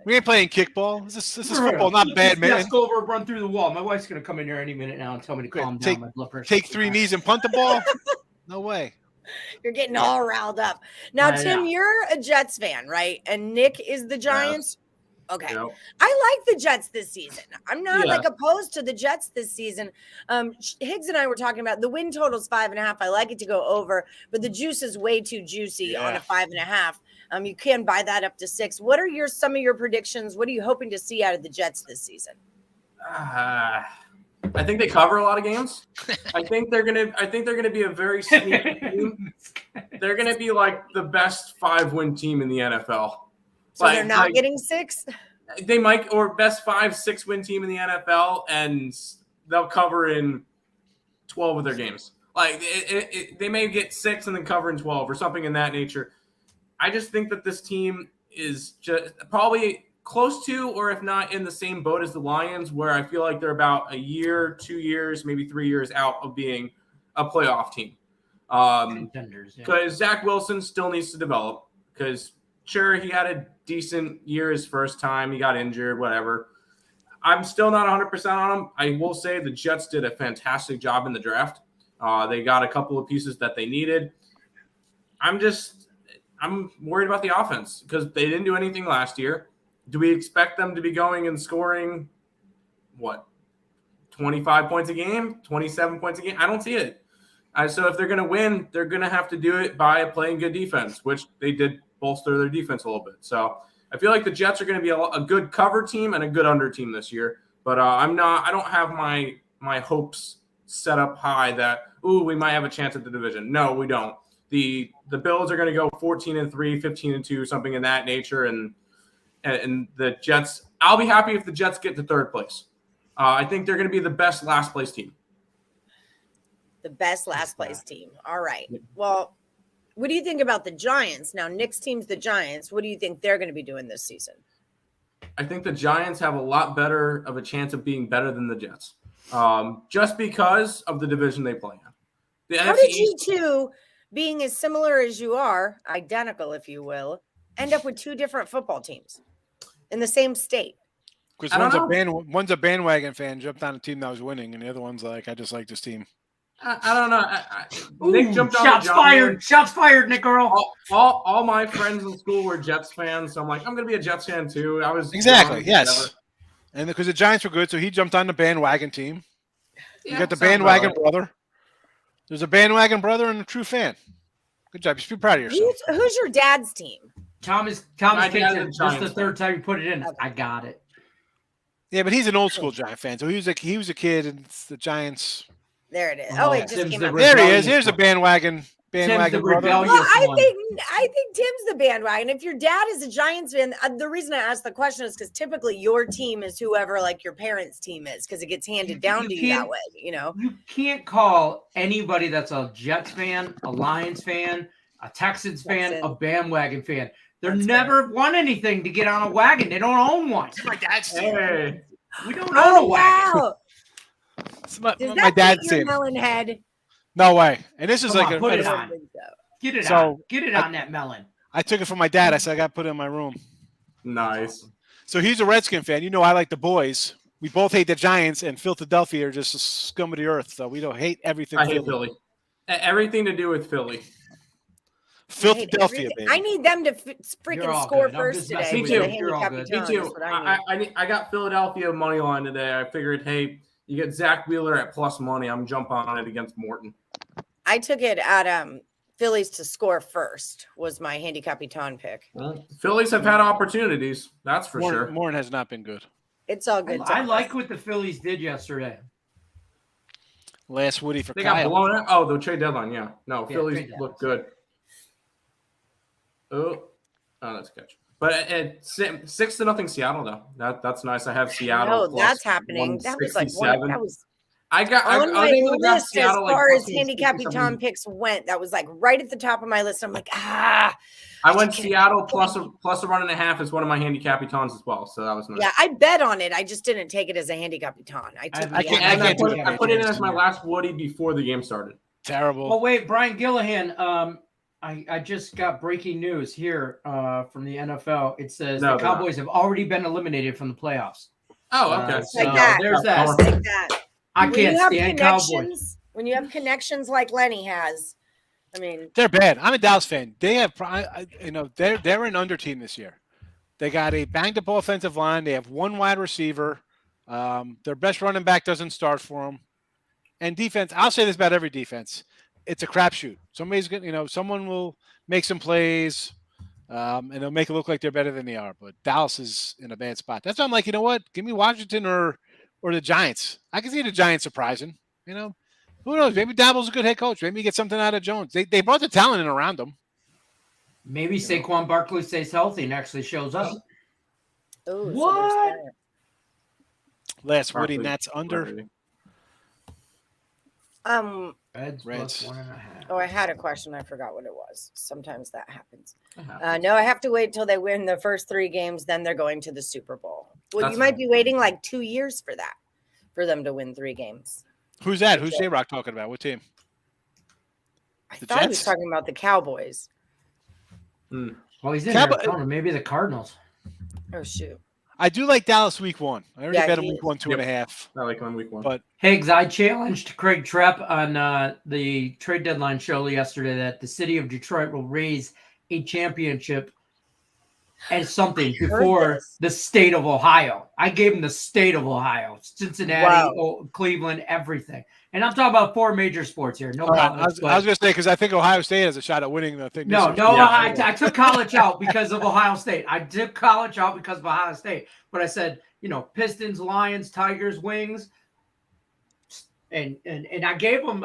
We ain't playing kickball. This is football, not badminton. Let's go over and run through the wall. My wife's going to come in here any minute now and tell me to calm down. My blood pressure. Take 3 knees and punt the ball? No way. You're getting all riled up. Now, Tim, you're a Jets fan, right? And Nick is the Giants. Okay. You know? I like the Jets this season. I'm not Yeah. like opposed to the Jets this season. Higgs and I were talking about the win total's 5.5. I like it to go over, but the juice is way too juicy on a 5.5. You can buy that up to 6. What are some of your predictions? What are you hoping to see out of the Jets this season? I think they cover a lot of games. I think they're gonna be a very sneaky team. They're gonna be like the best 5-win team in the NFL. So they're not getting 6? They might, or best 5-6-win team in the NFL, and they'll cover in 12 of their games. Like they may get 6 and then cover in 12 or something in that nature. I just think that this team is just probably close to, or if not in the same boat as the Lions, where I feel like they're about a year, 2 years, maybe 3 years out of being a playoff team. Because Zach Wilson still needs to develop. Because sure, he had a decent year his first time. He got injured, whatever. I'm still not 100% on him. I will say the Jets did a fantastic job in the draft. They got a couple of pieces that they needed. I'm worried about the offense because they didn't do anything last year. Do we expect them to be going and scoring, 25 points a game, 27 points a game? I don't see it. So if they're going to win, they're going to have to do it by playing good defense, which they did bolster their defense a little bit. So I feel like the Jets are going to be a good cover team and a good under team this year. But I don't have my hopes set up high that, we might have a chance at the division. No, we don't. The Bills are going to go 14-3, 15-2, something in that nature. And the Jets, I'll be happy if the Jets get to third place. I think they're going to be the best last place team. The best last place team. All right. Well, what do you think about the Giants? Now, Nick's team's the Giants. What do you think they're going to be doing this season? I think the Giants have a lot better of a chance of being better than the Jets, just because of the division they play in. How did you two, being as similar as you are, identical, if you will, end up with 2 different football teams in the same state? Because one's a bandwagon fan, jumped on a team that was winning, and the other one's like, I just like this team. I don't know. Nick jumped on shots fired. Shots fired, Nick Earle. All my friends in school were Jets fans, so I'm like, I'm going to be a Jets fan too. I was exactly yes, and because the Giants were good, so he jumped on the bandwagon team. You got the bandwagon brother. There's a bandwagon brother and a true fan. Good job. You should be proud of yourself. Who's your dad's team? Thomas Kingston. Just the third time you put it in. Okay. I got it. Yeah, but he's an old school Giant fan, so he was a kid, and the Giants. There it is. Oh, it just came up. There he is. Here's a bandwagon brother. Well, I think Tim's the bandwagon. If your dad is a Giants fan, the reason I asked the question is because typically your team is whoever like your parents' team is, because it gets handed down to you that way. You can't call anybody that's a Jets fan, a Lions fan, a Texans fan, a bandwagon fan. They're never won anything to get on a wagon. They don't own one. It's my dad's team. Hey. We don't own a wagon. Wow. Does that my dad's your team. melon head? No way. And this is like put it on. Get it on. Get it on that melon. I took it from my dad. I said I got to put it in my room. Nice. So he's a Redskin fan. I like the boys. We both hate the Giants, and Philadelphia are just a scum of the earth. So we don't hate everything. I hate Philly. Everything to do with Philly. Philadelphia, baby. I need them to freaking score first today. Me too. Me too. I got Philadelphia money line today. I figured, hey, you get Zach Wheeler at plus money. I'm jumping on it against Morton. I took it at Phillies to score first was my Handicapper pick. Well, Phillies have had opportunities. That's for sure. Morton has not been good. It's all good. I like what the Phillies did yesterday. Last Woody for they Kyle. got blown out. Oh, the trade deadline. Yeah. No, Phillies look good. Oh, that's a catch. But at 6-0 Seattle though. That's nice. I have Seattle. No, that's happening. That was like that was. I on my list as far as Handicapper picks went. That was like right at the top of my list. I'm like, I went Seattle plus a 1.5 as one of my Handicapper as well. So that was nice. Yeah, I bet on it. I just didn't take it as a Handicapper. I put it in as my last Woody before the game started. Terrible. Oh wait, Brian Gillihan. I just got breaking news here from the NFL. It says the Cowboys have already been eliminated from the playoffs. Oh, okay. So there's that. Like that. I can't stand Cowboys. When you have connections like Lenny has, I mean, they're bad. I'm a Dallas fan. They have, they're an under team this year. They got a banged-up offensive line. They have one wide receiver. Their best running back doesn't start for them. And defense, I'll say this about every defense. It's a crapshoot. Somebody's going someone will make some plays, and they'll make it look like they're better than they are. But Dallas is in a bad spot. That's why I'm like, you know what? Give me Washington or the Giants. I can see the Giants surprising. Who knows? Maybe Dabble's a good head coach. Maybe you get something out of Jones. They brought the talent in around them. Maybe Saquon Barkley stays healthy and actually shows up. Ooh, What? Last Barkley. Woody Nats under. Reds. Reds. 1.5. Oh, I had a question. I forgot what it was. Sometimes that happens. Uh-huh. No, I have to wait till they win the first 3 games. Then they're going to the Super Bowl. Well, That's you might fine. be waiting like 2 years for that, for them to win 3 games. Who's that? Who's J-Rock talking about? What team? I The thought he was Jets? talking about the Cowboys. Well, he's in Cowboy- Arizona. Maybe the Cardinals. Oh, shoot. I do like Dallas week 1. I already Yeah, bet him he week is. 1, 2.5. I like on week 1. But Higgs, I challenged Craig Trepp on the trade deadline show yesterday that the city of Detroit will raise a championship as something heard before this. the state of Ohio. I gave him the state of Ohio, Cincinnati, Wow. Cleveland, everything. And I'm talking about 4 major sports here. No, I college, was but- going to say, because I think Ohio State has a shot at winning the thing. No, this year. I took college out because of Ohio State. I took college out because of Ohio State. But I said, Pistons, Lions, Tigers, Wings, and I gave them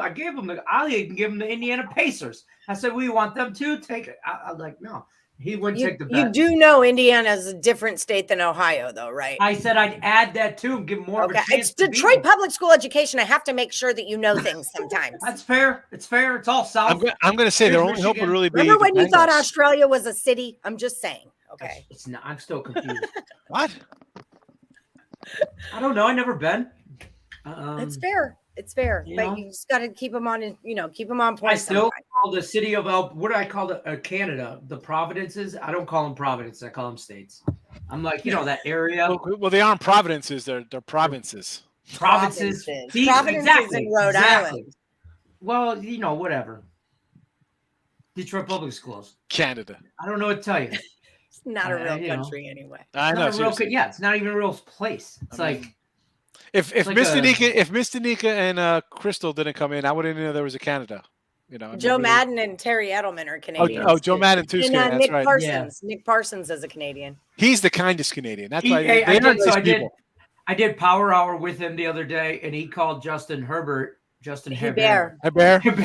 I'll even give them the Indiana Pacers. I said, we want them to take it. I was like, no, he wouldn't take the bet. You do know Indiana is a different state than Ohio, though, right? I said I'd add that to him, give him more of a Okay, chance. it's to beat Detroit him. public school education. I have to make sure that you know things sometimes. That's fair. It's fair. It's all south. I'm going to say their Here's only hope would Michigan. really be. Remember when the you thought Bengals. Australia was a city? I'm just saying. Okay. It's not. I'm still confused. What? I don't know. I never been. It's fair. It's fair. you But know? you just got to keep them on, keep them on point. I still sometime. call the city of what do I call it? Canada, the provinces. I don't call them provinces. I call them states. I'm like, that area. Well, they aren't provinces. They're provinces. Provinces. See, Provinces exactly, in Rhode exactly. Island. Well, whatever. Detroit Public Schools. Canada. I don't know what to tell you. It's not a real you know. country anyway. I know. Not a real, seriously. it's not even a real place. It's I mean, like If like Mr. Nika and Crystal didn't come in, I wouldn't know there was a Canada. Joe Madden and Terry Edelman are Canadians. Joe too. Madden too. And That's Nick right. Parsons. Nick Parsons is a Canadian. He's the kindest Canadian. That's why Hey, they are nice I did. people. I did Power Hour with him the other day, and he called Justin Herbert. Justin Hebert. Hey, Bear. with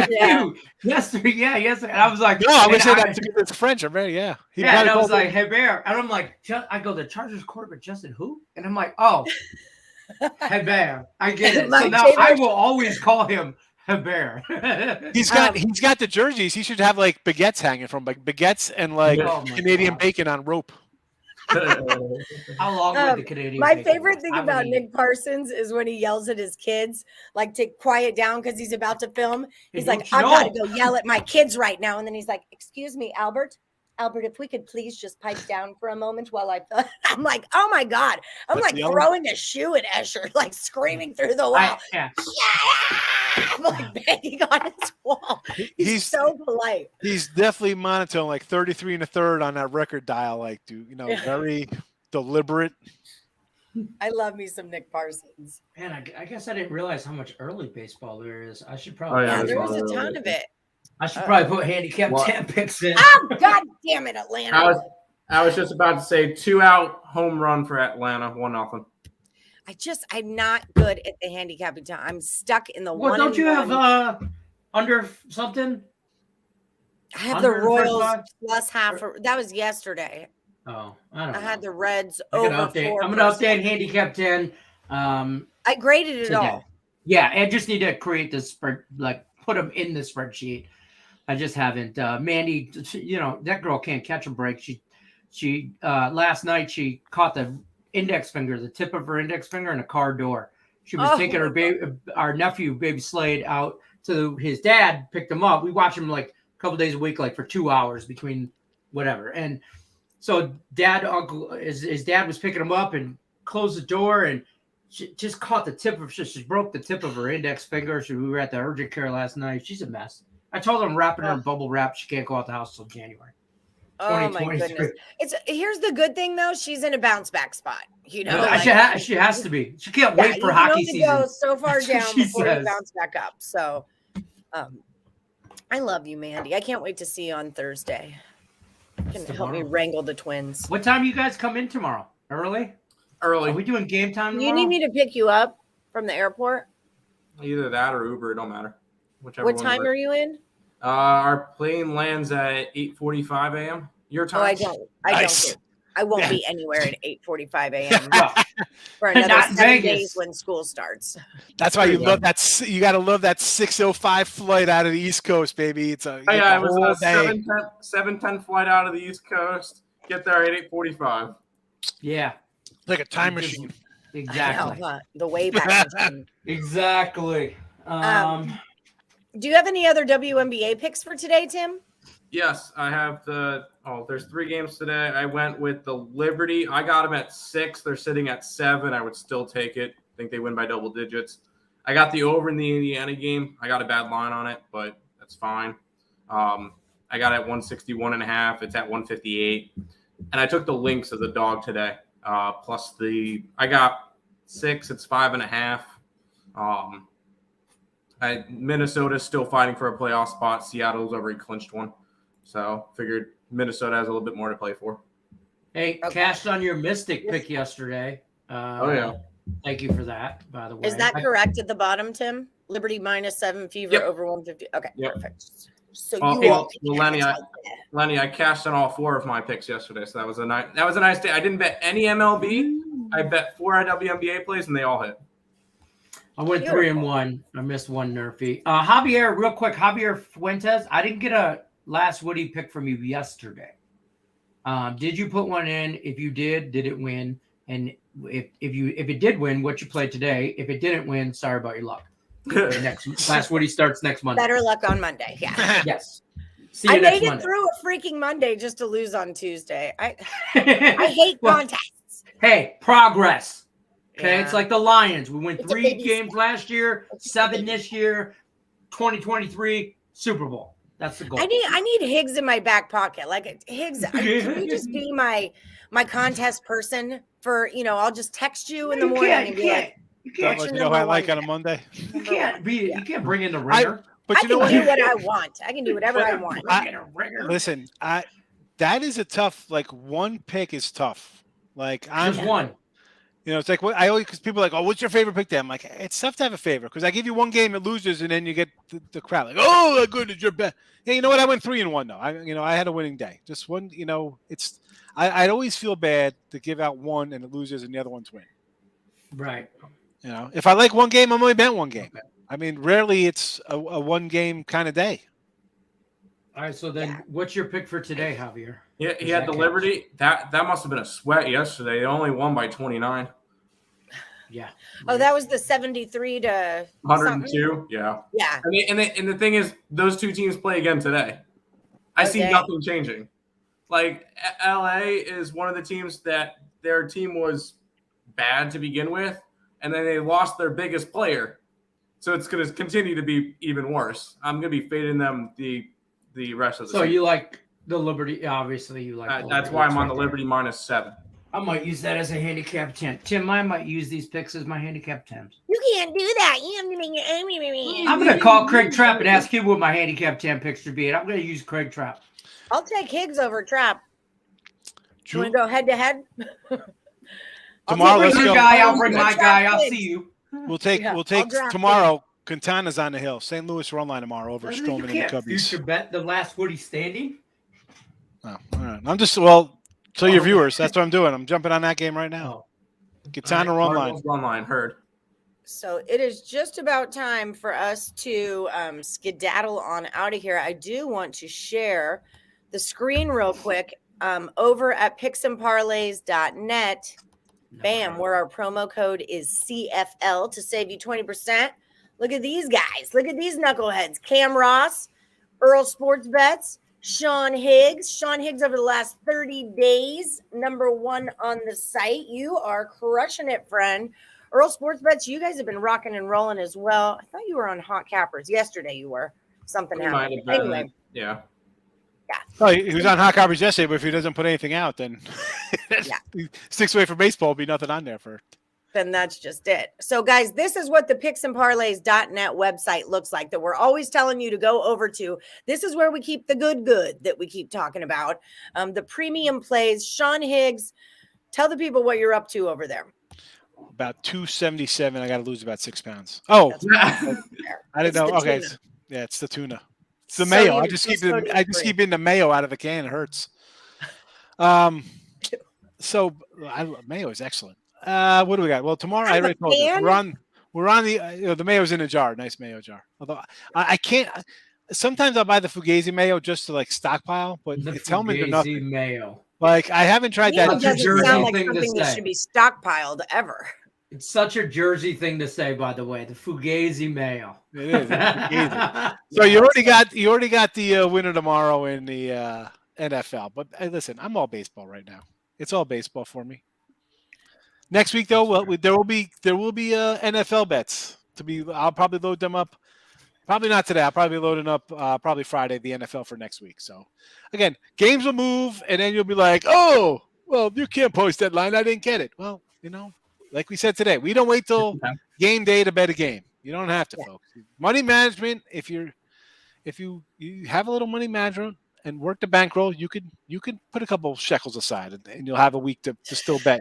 Yeah. you yesterday. Yeah, yes. And I was like, No, I would and say that it's French. Bear. Yeah. He Yeah, and I probably was called like, Hebert. And I'm like, I go, the Chargers quarterback, Justin who? And I'm like, oh, Hebert. I get it. My So now I favorite- will always call him Hebert. He's got the jerseys. He should have like baguettes hanging from baguettes and like Oh my Canadian God. bacon on rope. How long would the Canadian My bacon favorite last? thing I would about eat Nick Parsons is when he yells at his kids, like to quiet down because he's about to film. He's Hey, like, don't I've you got to go yell at my kids right now. And then he's like, excuse me, Albert, if we could please just pipe down for a moment while I'm like, oh my God. I'm That's like yelling. throwing a shoe at Escher, like screaming through the wall. Yeah. I'm like banging on his wall. He's so polite. He's definitely monotone, like 33 and a third on that record dial, like very deliberate. I love me some Nick Parsons. Man, I guess I didn't realize how much early baseball there is. I should probably. Oh, yeah, Yeah, there's there a was lot a of ton it. of it. I should probably put handicap What? 10 picks in. Oh, God damn it, Atlanta. I was just about to say 2 out home run for Atlanta, 1-0. I'm not good at the handicapping time. I'm stuck in the Well, one. don't and you one. have under something? I have the under Royals 35? plus half. That was yesterday. Oh, I don't know. I had the Reds I gotta over update. 4. I'm gonna update handicap 10. I graded it today. all. Yeah, I just need to create this spread, like put them in the spreadsheet. I just haven't. Mandy, that girl can't catch a break. She last night she caught the tip of her index finger in a car door. She was taking her our nephew, baby Slade, out to his dad, picked him up. We watch him like a couple days a week, like for 2 hours between whatever. And so his dad was picking him up and closed the door, and she just caught she broke the tip of her index finger. We were at the urgent care last night. She's a mess. I told her I'm wrapping her in bubble wrap. She can't go out the house till January. Oh my 2023. goodness. Here's the good thing though. She's in a bounce back spot. You know, She has to be. She can't wait for hockey season. You can only go so far That's what down she before says. you bounce back up. So, I love you, Mandy. I can't wait to see you on Thursday. You can help me wrangle the twins. What time you guys come in tomorrow? Early? Early. Are we doing game time tomorrow? You need me to pick you up from the airport? Either that or Uber. It don't matter. Whichever. What time are you in? Our plane lands at 8:45 a.m. Your time? Oh, I don't. Nice. I won't be anywhere at 8:45 a.m. for another Not 7 Vegas. days when school starts. That's why you love that. You got to love that 6:05 flight out of the East Coast, baby. It's a Yeah, it was whole a day. 7:10 flight out of the East Coast. Get there at 8:45. Yeah, Like a time machine. exactly. The way back. machine. Exactly. Do you have any other WNBA picks for today, Tim? Yes, I have there's 3 games today. I went with the Liberty. I got them at 6. They're sitting at 7. I would still take it. I think they win by double digits. I got the over in the Indiana game. I got a bad line on it, but that's fine. I got it at 161.5. It's at 158. And I took the Lynx as a dog today. Plus I got 6. It's 5.5. Minnesota's still fighting for a playoff spot. Seattle's already clinched one. So figured Minnesota has a little bit more to play for. Hey, cashed on your Mystic pick yesterday. Yeah. Thank you for that, by the way. Is that correct at the bottom, Tim? Liberty -7, Fever Yep. over 150. Okay, Yep. perfect. So Lenny, I cashed on all 4 of my picks yesterday, so that was a nice day. I didn't bet any MLB. I bet 4 WNBA plays, and they all hit. I went 3-1. I missed one Nerfy. Javier, real quick. Javier Fuentes. I didn't get a last Woody pick from you yesterday. Did you put one in? If you did it win? And if it did win, what you played today? If it didn't win, sorry about your luck. Last Woody starts next Monday. Better luck on Monday. Yeah. Yes. See you I next made it Monday. through a freaking Monday just to lose on Tuesday. I hate contests. Hey, progress. Okay, Yeah. it's like the Lions. We won It's a 3 baby games step. last year, 7 this year, 2023 Super Bowl. That's the goal. I need Higgs in my back pocket. Like Higgs, can you just be my contest person for, I'll just text you in the morning and be like, You Don't can't. let your you know number I like one on a Monday. You can't bring in the ringer. But I you know can what? do what I want. I can do whatever I want. Bring in a ringer. Listen, that is a tough. Like one pick is tough. Like I'm Just one. It's like what I always because people are like, oh, what's your favorite pick? Then I'm like, it's tough to have a favorite because I give you one game, it loses, and then you get the crowd like, oh, how good is your bet? Yeah, you know what? I went 3-1 though. I had a winning day. Just one. It's I'd always feel bad to give out one and it loses and the other ones win. Right. If I like one game, I'm only bet one game. I mean, rarely it's a one game kind of day. All right. So then, what's your pick for today, Javier? Yeah, he had the Liberty. That must have been a sweat yesterday. They only won by 29. Yeah. Oh, that was the 73 to 102. something? Yeah. Yeah. And the thing is, those 2 teams play again today. I see nothing changing. Like LA is one of the teams that their team was bad to begin with, and then they lost their biggest player. So it's going to continue to be even worse. I'm going to be fading them the rest of the season. So you like the Liberty? Obviously, you like. That's why I'm on the Liberty -7. I might use that as a handicap 10. Tim, I might use these picks as my handicap 10s. You can't do that. I'm going to call Craig Trapp and ask him what my handicap 10 picks should be. And I'm going to use Craig Trapp. I'll take Higgs over Trap. You want to go head to head? Tomorrow, Bring let's your go. guy. I'll bring my guy. I'll see you. We'll take draft tomorrow. Quintana's on the hill. St. Louis run line tomorrow over Stroman and the Cubbies. Future bet the last Woody standing. Oh, all right. I'm just tell your viewers that's what I'm doing. I'm jumping on that game right now. Quintana run line. Run line, heard. So it is just about time for us to skedaddle on out of here. I do want to share the screen real quick over at picksandparlays.net. Bam, where our promo code is CFL to save you 20%. Look at these guys. Look at these knuckleheads. Cam Ross, Earle Sports Bets, Shawn Higgs. Shawn Higgs over the last 30 days, #1 on the site. You are crushing it, friend. Earle Sports Bets, you guys have been rocking and rolling as well. I thought you were on Hot Cappers. Yesterday you were. Something happened. Anyway. Yeah. Oh, he was on Hot Coverage yesterday, but if he doesn't put anything out, then he sticks away from baseball, will be nothing on there for. Then that's just it. So, guys, this is what the picksandparlays.net website looks like that we're always telling you to go over to. This is where we keep the good that we keep talking about. The premium plays. Shawn Higgs, tell the people what you're up to over there. About 277. I got to lose about 6 pounds. Oh, I didn't know. Okay. It's the tuna. It's the mayo. I just keep in the mayo out of the can. It hurts. So mayo is excellent. What do we got? Well, tomorrow I already told you we're on the the mayo's in a jar, nice mayo jar. Although I can't. Sometimes I'll buy the Fugazi mayo just to like stockpile, but it's helmet to nothing. Mayo. Like I haven't tried that. It doesn't sound like something that should be stockpiled ever. It's such a Jersey thing to say, by the way. The Fugazi mayo. It is. Fugazi. So you already got the winner tomorrow in the NFL. But listen, I'm all baseball right now. It's all baseball for me. Next week though, there will be NFL bets to be. I'll probably load them up. Probably not today. I'll probably be loading up probably Friday the NFL for next week. So again, games will move, and then you'll be like, oh, well, you can't post that line. I didn't get it. Well, like we said today, we don't wait till game day to bet a game. You don't have to, folks. Money management. If you have a little money management and work the bankroll, you could put a couple shekels aside, and you'll have a week to still bet.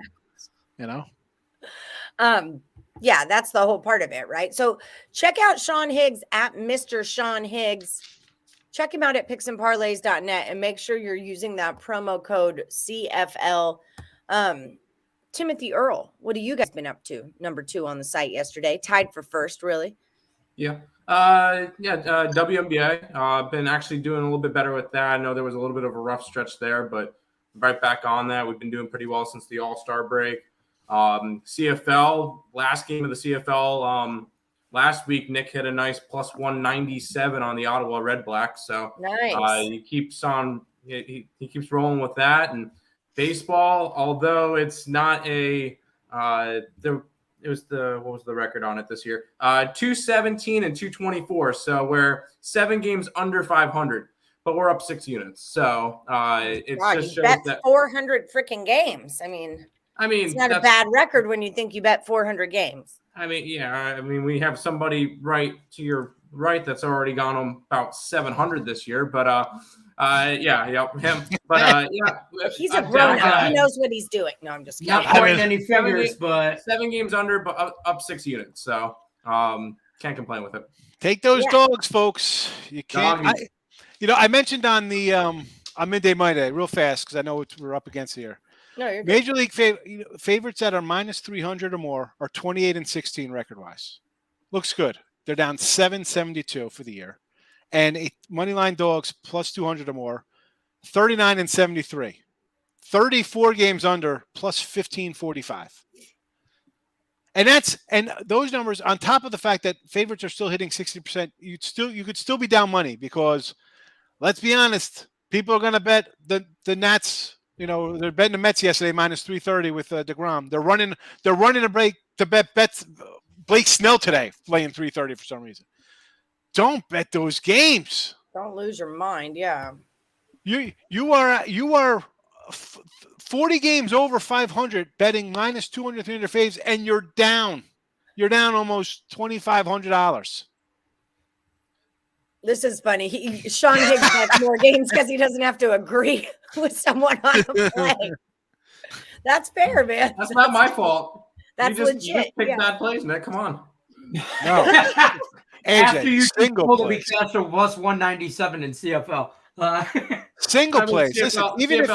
Yeah, that's the whole part of it, right? So check out Shawn Higgs at Mr. Shawn Higgs. Check him out at picksandparlays.net and make sure you're using that promo code CFL. Timothy Earle, what have you guys been up to? Number 2 on the site yesterday, tied for first, really. Yeah. WNBA. Been actually doing a little bit better with that. I know there was a little bit of a rough stretch there, but right back on that. We've been doing pretty well since the All-Star break. CFL, last game of the CFL. Last week, Nick hit a nice plus 197 on the Ottawa Red Blacks. So nice. He keeps on. He keeps rolling with that. And baseball, although it's not a what was the record on it this year? 217 and 224. So we're 7 games under 500, but we're up 6 units. So it just shows that 400 freaking games. I mean, it's not a bad record when you think you bet 400 games. We have somebody right to your right that's already gone on about 700 this year, but him. But he's a grown up. He knows what he's doing. No, I'm just kidding. Not pointing any fingers, but 7 games under, but up 6 units. So can't complain with it. Take those dogs, folks. You can't. I mentioned on the on Midday Monday real fast because I know what we're up against here. No, you're good. Major League favorites that are minus 300 or more are 28-16 record-wise. Looks good. They're down 772 for the year. And moneyline dogs plus 200 or more, 39-73. 34 games under plus 1545. And those numbers on top of the fact that favorites are still hitting 60%, you could still be down money because let's be honest, people are going to bet the Nats. They're betting the Mets yesterday minus 330 with DeGrom. They're running a break to bet Blake Snell today laying 330 for some reason. Don't bet those games. Don't lose your mind. Yeah. You are 40 games over 500 betting minus 200, 300 faves, and you're down. You're down almost $2,500. This is funny. Shawn Higgs bets more games because he doesn't have to agree with someone on the play. That's fair, man. That's not my fault. That's legit. You just picked bad plays, man. Come on. No. After you single to be Castro plus 197 in CFL. Single plays. CFL, Listen,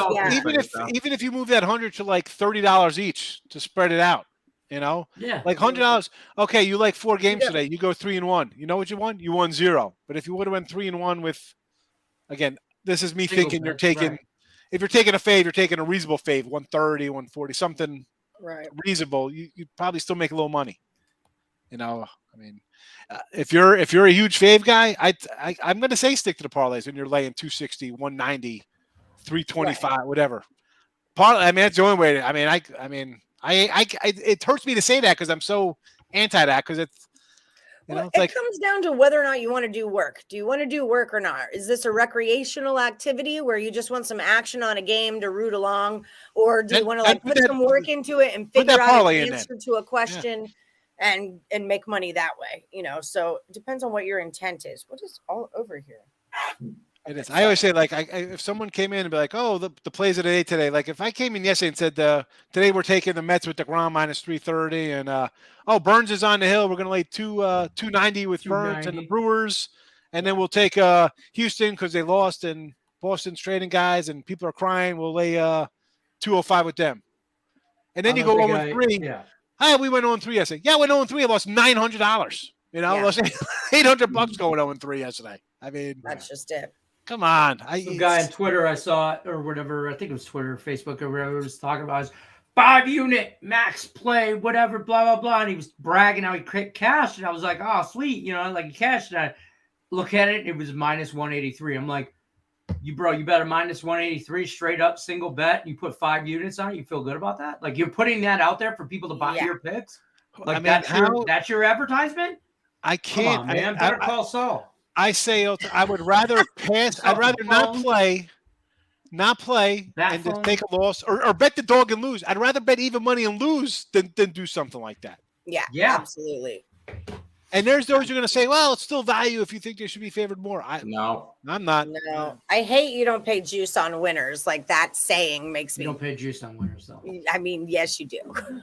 CFL even if you move that 100 to like $30 each to spread it out, like $100. Okay, you like 4 games today. You go 3-1. You know what you won? You won 0. But if you would have went 3-1 with, again, this is me thinking you're taking. Right. If you're taking a fave, you're taking a reasonable fave, 130, 140, something reasonable. You'd probably still make a little money. If you're a huge fave guy, I'm going to say stick to the parlays when you're laying 260, 190, 325, whatever. That's the only way. It hurts me to say that because I'm so anti that because it's. Well, it comes down to whether or not you want to do work. Do you want to do work or not? Is this a recreational activity where you just want some action on a game to root along? Or do you want to put some work into it and figure out an answer to a question and make money that way? So it depends on what your intent is. What is all over here? It is. I always say, if someone came in and be like, "Oh, the plays of the day today," like if I came in yesterday and said, "Today we're taking the Mets with DeGrom minus 330, and Burns is on the hill. We're going to lay 290 with Burns and the Brewers, and then we'll take Houston because they lost and Boston's trading guys and people are crying. We'll lay 205 with them, and then you go 0-3. Yeah. Hi, we went 0-3 yesterday. Yeah, we went 0-3. I lost $900. Lost $800 going 0-3 yesterday. I mean, that's just it. Come on. Some guy on Twitter I saw, or whatever, I think it was Twitter, Facebook, or whatever, was talking about his 5-unit max play, whatever, blah, blah, blah. And he was bragging how he cashed. And I was like, oh, sweet. He cashed. And I look at it, it was minus 183. I'm like, you bet a minus 183 straight up single bet. And you put 5 units on it. You feel good about that? Like, you're putting that out there for people to buy your picks? Like, that's your advertisement? I can't. Come on, man. Better call Saul. I say I would rather pass. I'd rather not play, and just take a loss or bet the dog and lose. I'd rather bet even money and lose than do something like that. Yeah, absolutely. And there's those who are going to say, well, it's still value if you think they should be favored more. No, I'm not. No, I hate you don't pay juice on winners. Like that saying makes me. You don't pay juice on winners, though. I mean, yes, you do.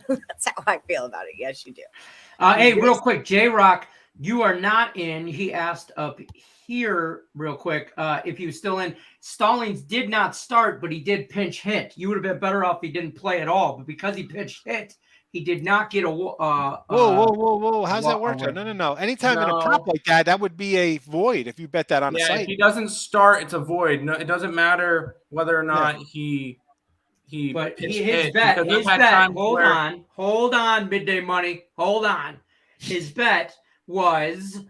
That's how I feel about it. Yes, you do. Hey, real quick, J-Rock. You are not in. He asked up here real quick if he was still in. Stallings did not start, but he did pinch hit. You would have been better off if he didn't play at all. But because he pinch hit, he did not get a whoa. How's that work? No. Anytime in a prop like that, that would be a void if you bet that on a site. If he doesn't start, it's a void. No, it doesn't matter whether or not he his bet. Hold on, midday money. Hold on. His bet was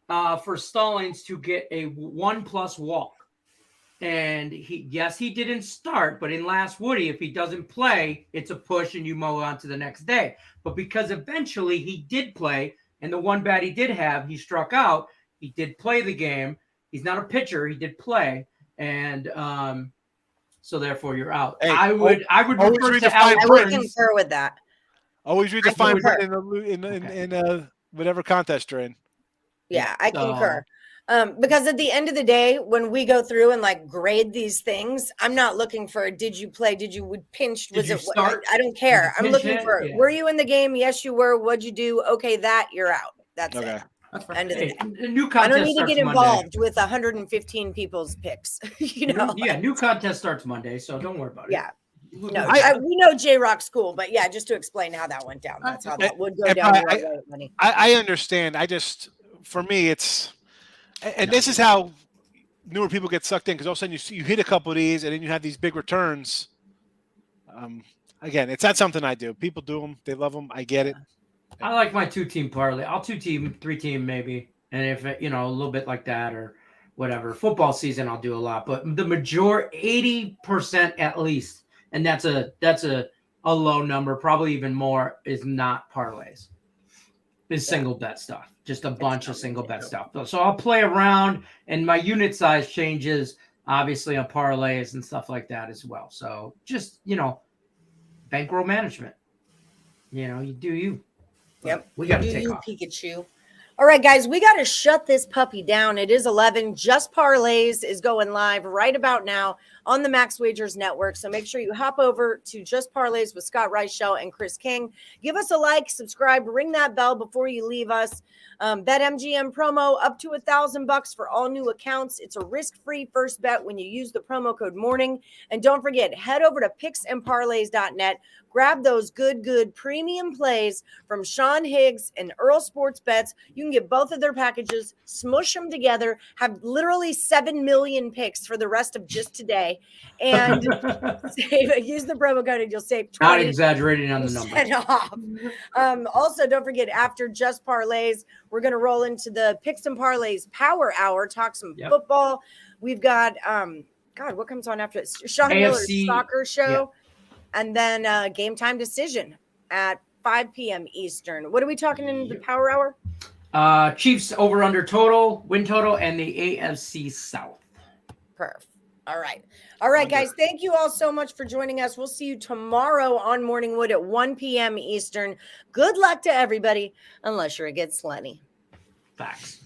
for Stallings to get a 1+ walk. And he didn't start, but in last Woody, if he doesn't play, it's a push and you mow on to the next day. But because eventually he did play, and the one bat he did have, he struck out, he did play the game. He's not a pitcher, he did play. And so therefore you're out. Hey, I would refer to I would concur with that. Always read the fine print in whatever contest you're in. Yeah, I concur. Because at the end of the day, when we go through and grade these things, I'm not looking for did you play, did you pinched, was it start? I don't care. I'm looking for were you in the game? Yes, you were. What'd you do? Okay, you're out. That's it. That's end of the day. New contest I don't need to get involved with 115 people's picks. New contest starts Monday, so don't worry about it. Yeah. No, we know J-Rock's cool, but just to explain how that went down. That's how that would go down. I understand. For me, it's, and this is how newer people get sucked in, because all of a sudden you hit a couple of these and then you have these big returns. Again, it's not something I do. People do them. They love them. I get it. I like my 2-team parlay. I'll 2-team, 3-team maybe. And if, a little bit like that or whatever. Football season, I'll do a lot. But the majority, 80% at least, and that's a low number, probably even more, is not parlays. Is single bet stuff. Just a bunch of single bet stuff. So I'll play around, and my unit size changes, obviously, on parlays and stuff like that as well. So just, bankroll management. You do you. Yep. We got to take off. Pikachu. All right, guys, we got to shut this puppy down. It is 11. Just Parlays is going live right about now on the Max Wagers Network. So make sure you hop over to Just Parlays with Scott Reichel and Chris King. Give us a like, subscribe, ring that bell before you leave us. BetMGM promo up to $1,000 for all new accounts. It's a risk-free first bet when you use the promo code MORNING. And don't forget, head over to picksandparlays.net. Grab those good premium plays from Shawn Higgs and Earle Sports Bets. You can get both of their packages, smush them together, have literally 7 million picks for the rest of just today, and use the promo code and you'll save 20%. Not exaggerating on the number. Off. Also, don't forget, after Just Parlays, we're going to roll into the Picks and Parlays Power Hour, talk some football. We've got, what comes on after it? Sean Miller's soccer show. Yeah. And then Game Time Decision at 5 p.m. Eastern. What are we talking in the Power Hour? Chiefs over under total, win total, and the AFC South. Perf. All right. All right, guys. Thank you all so much for joining us. We'll see you tomorrow on Morning Wood at 1 p.m. Eastern. Good luck to everybody, unless you're against Lenny. Facts.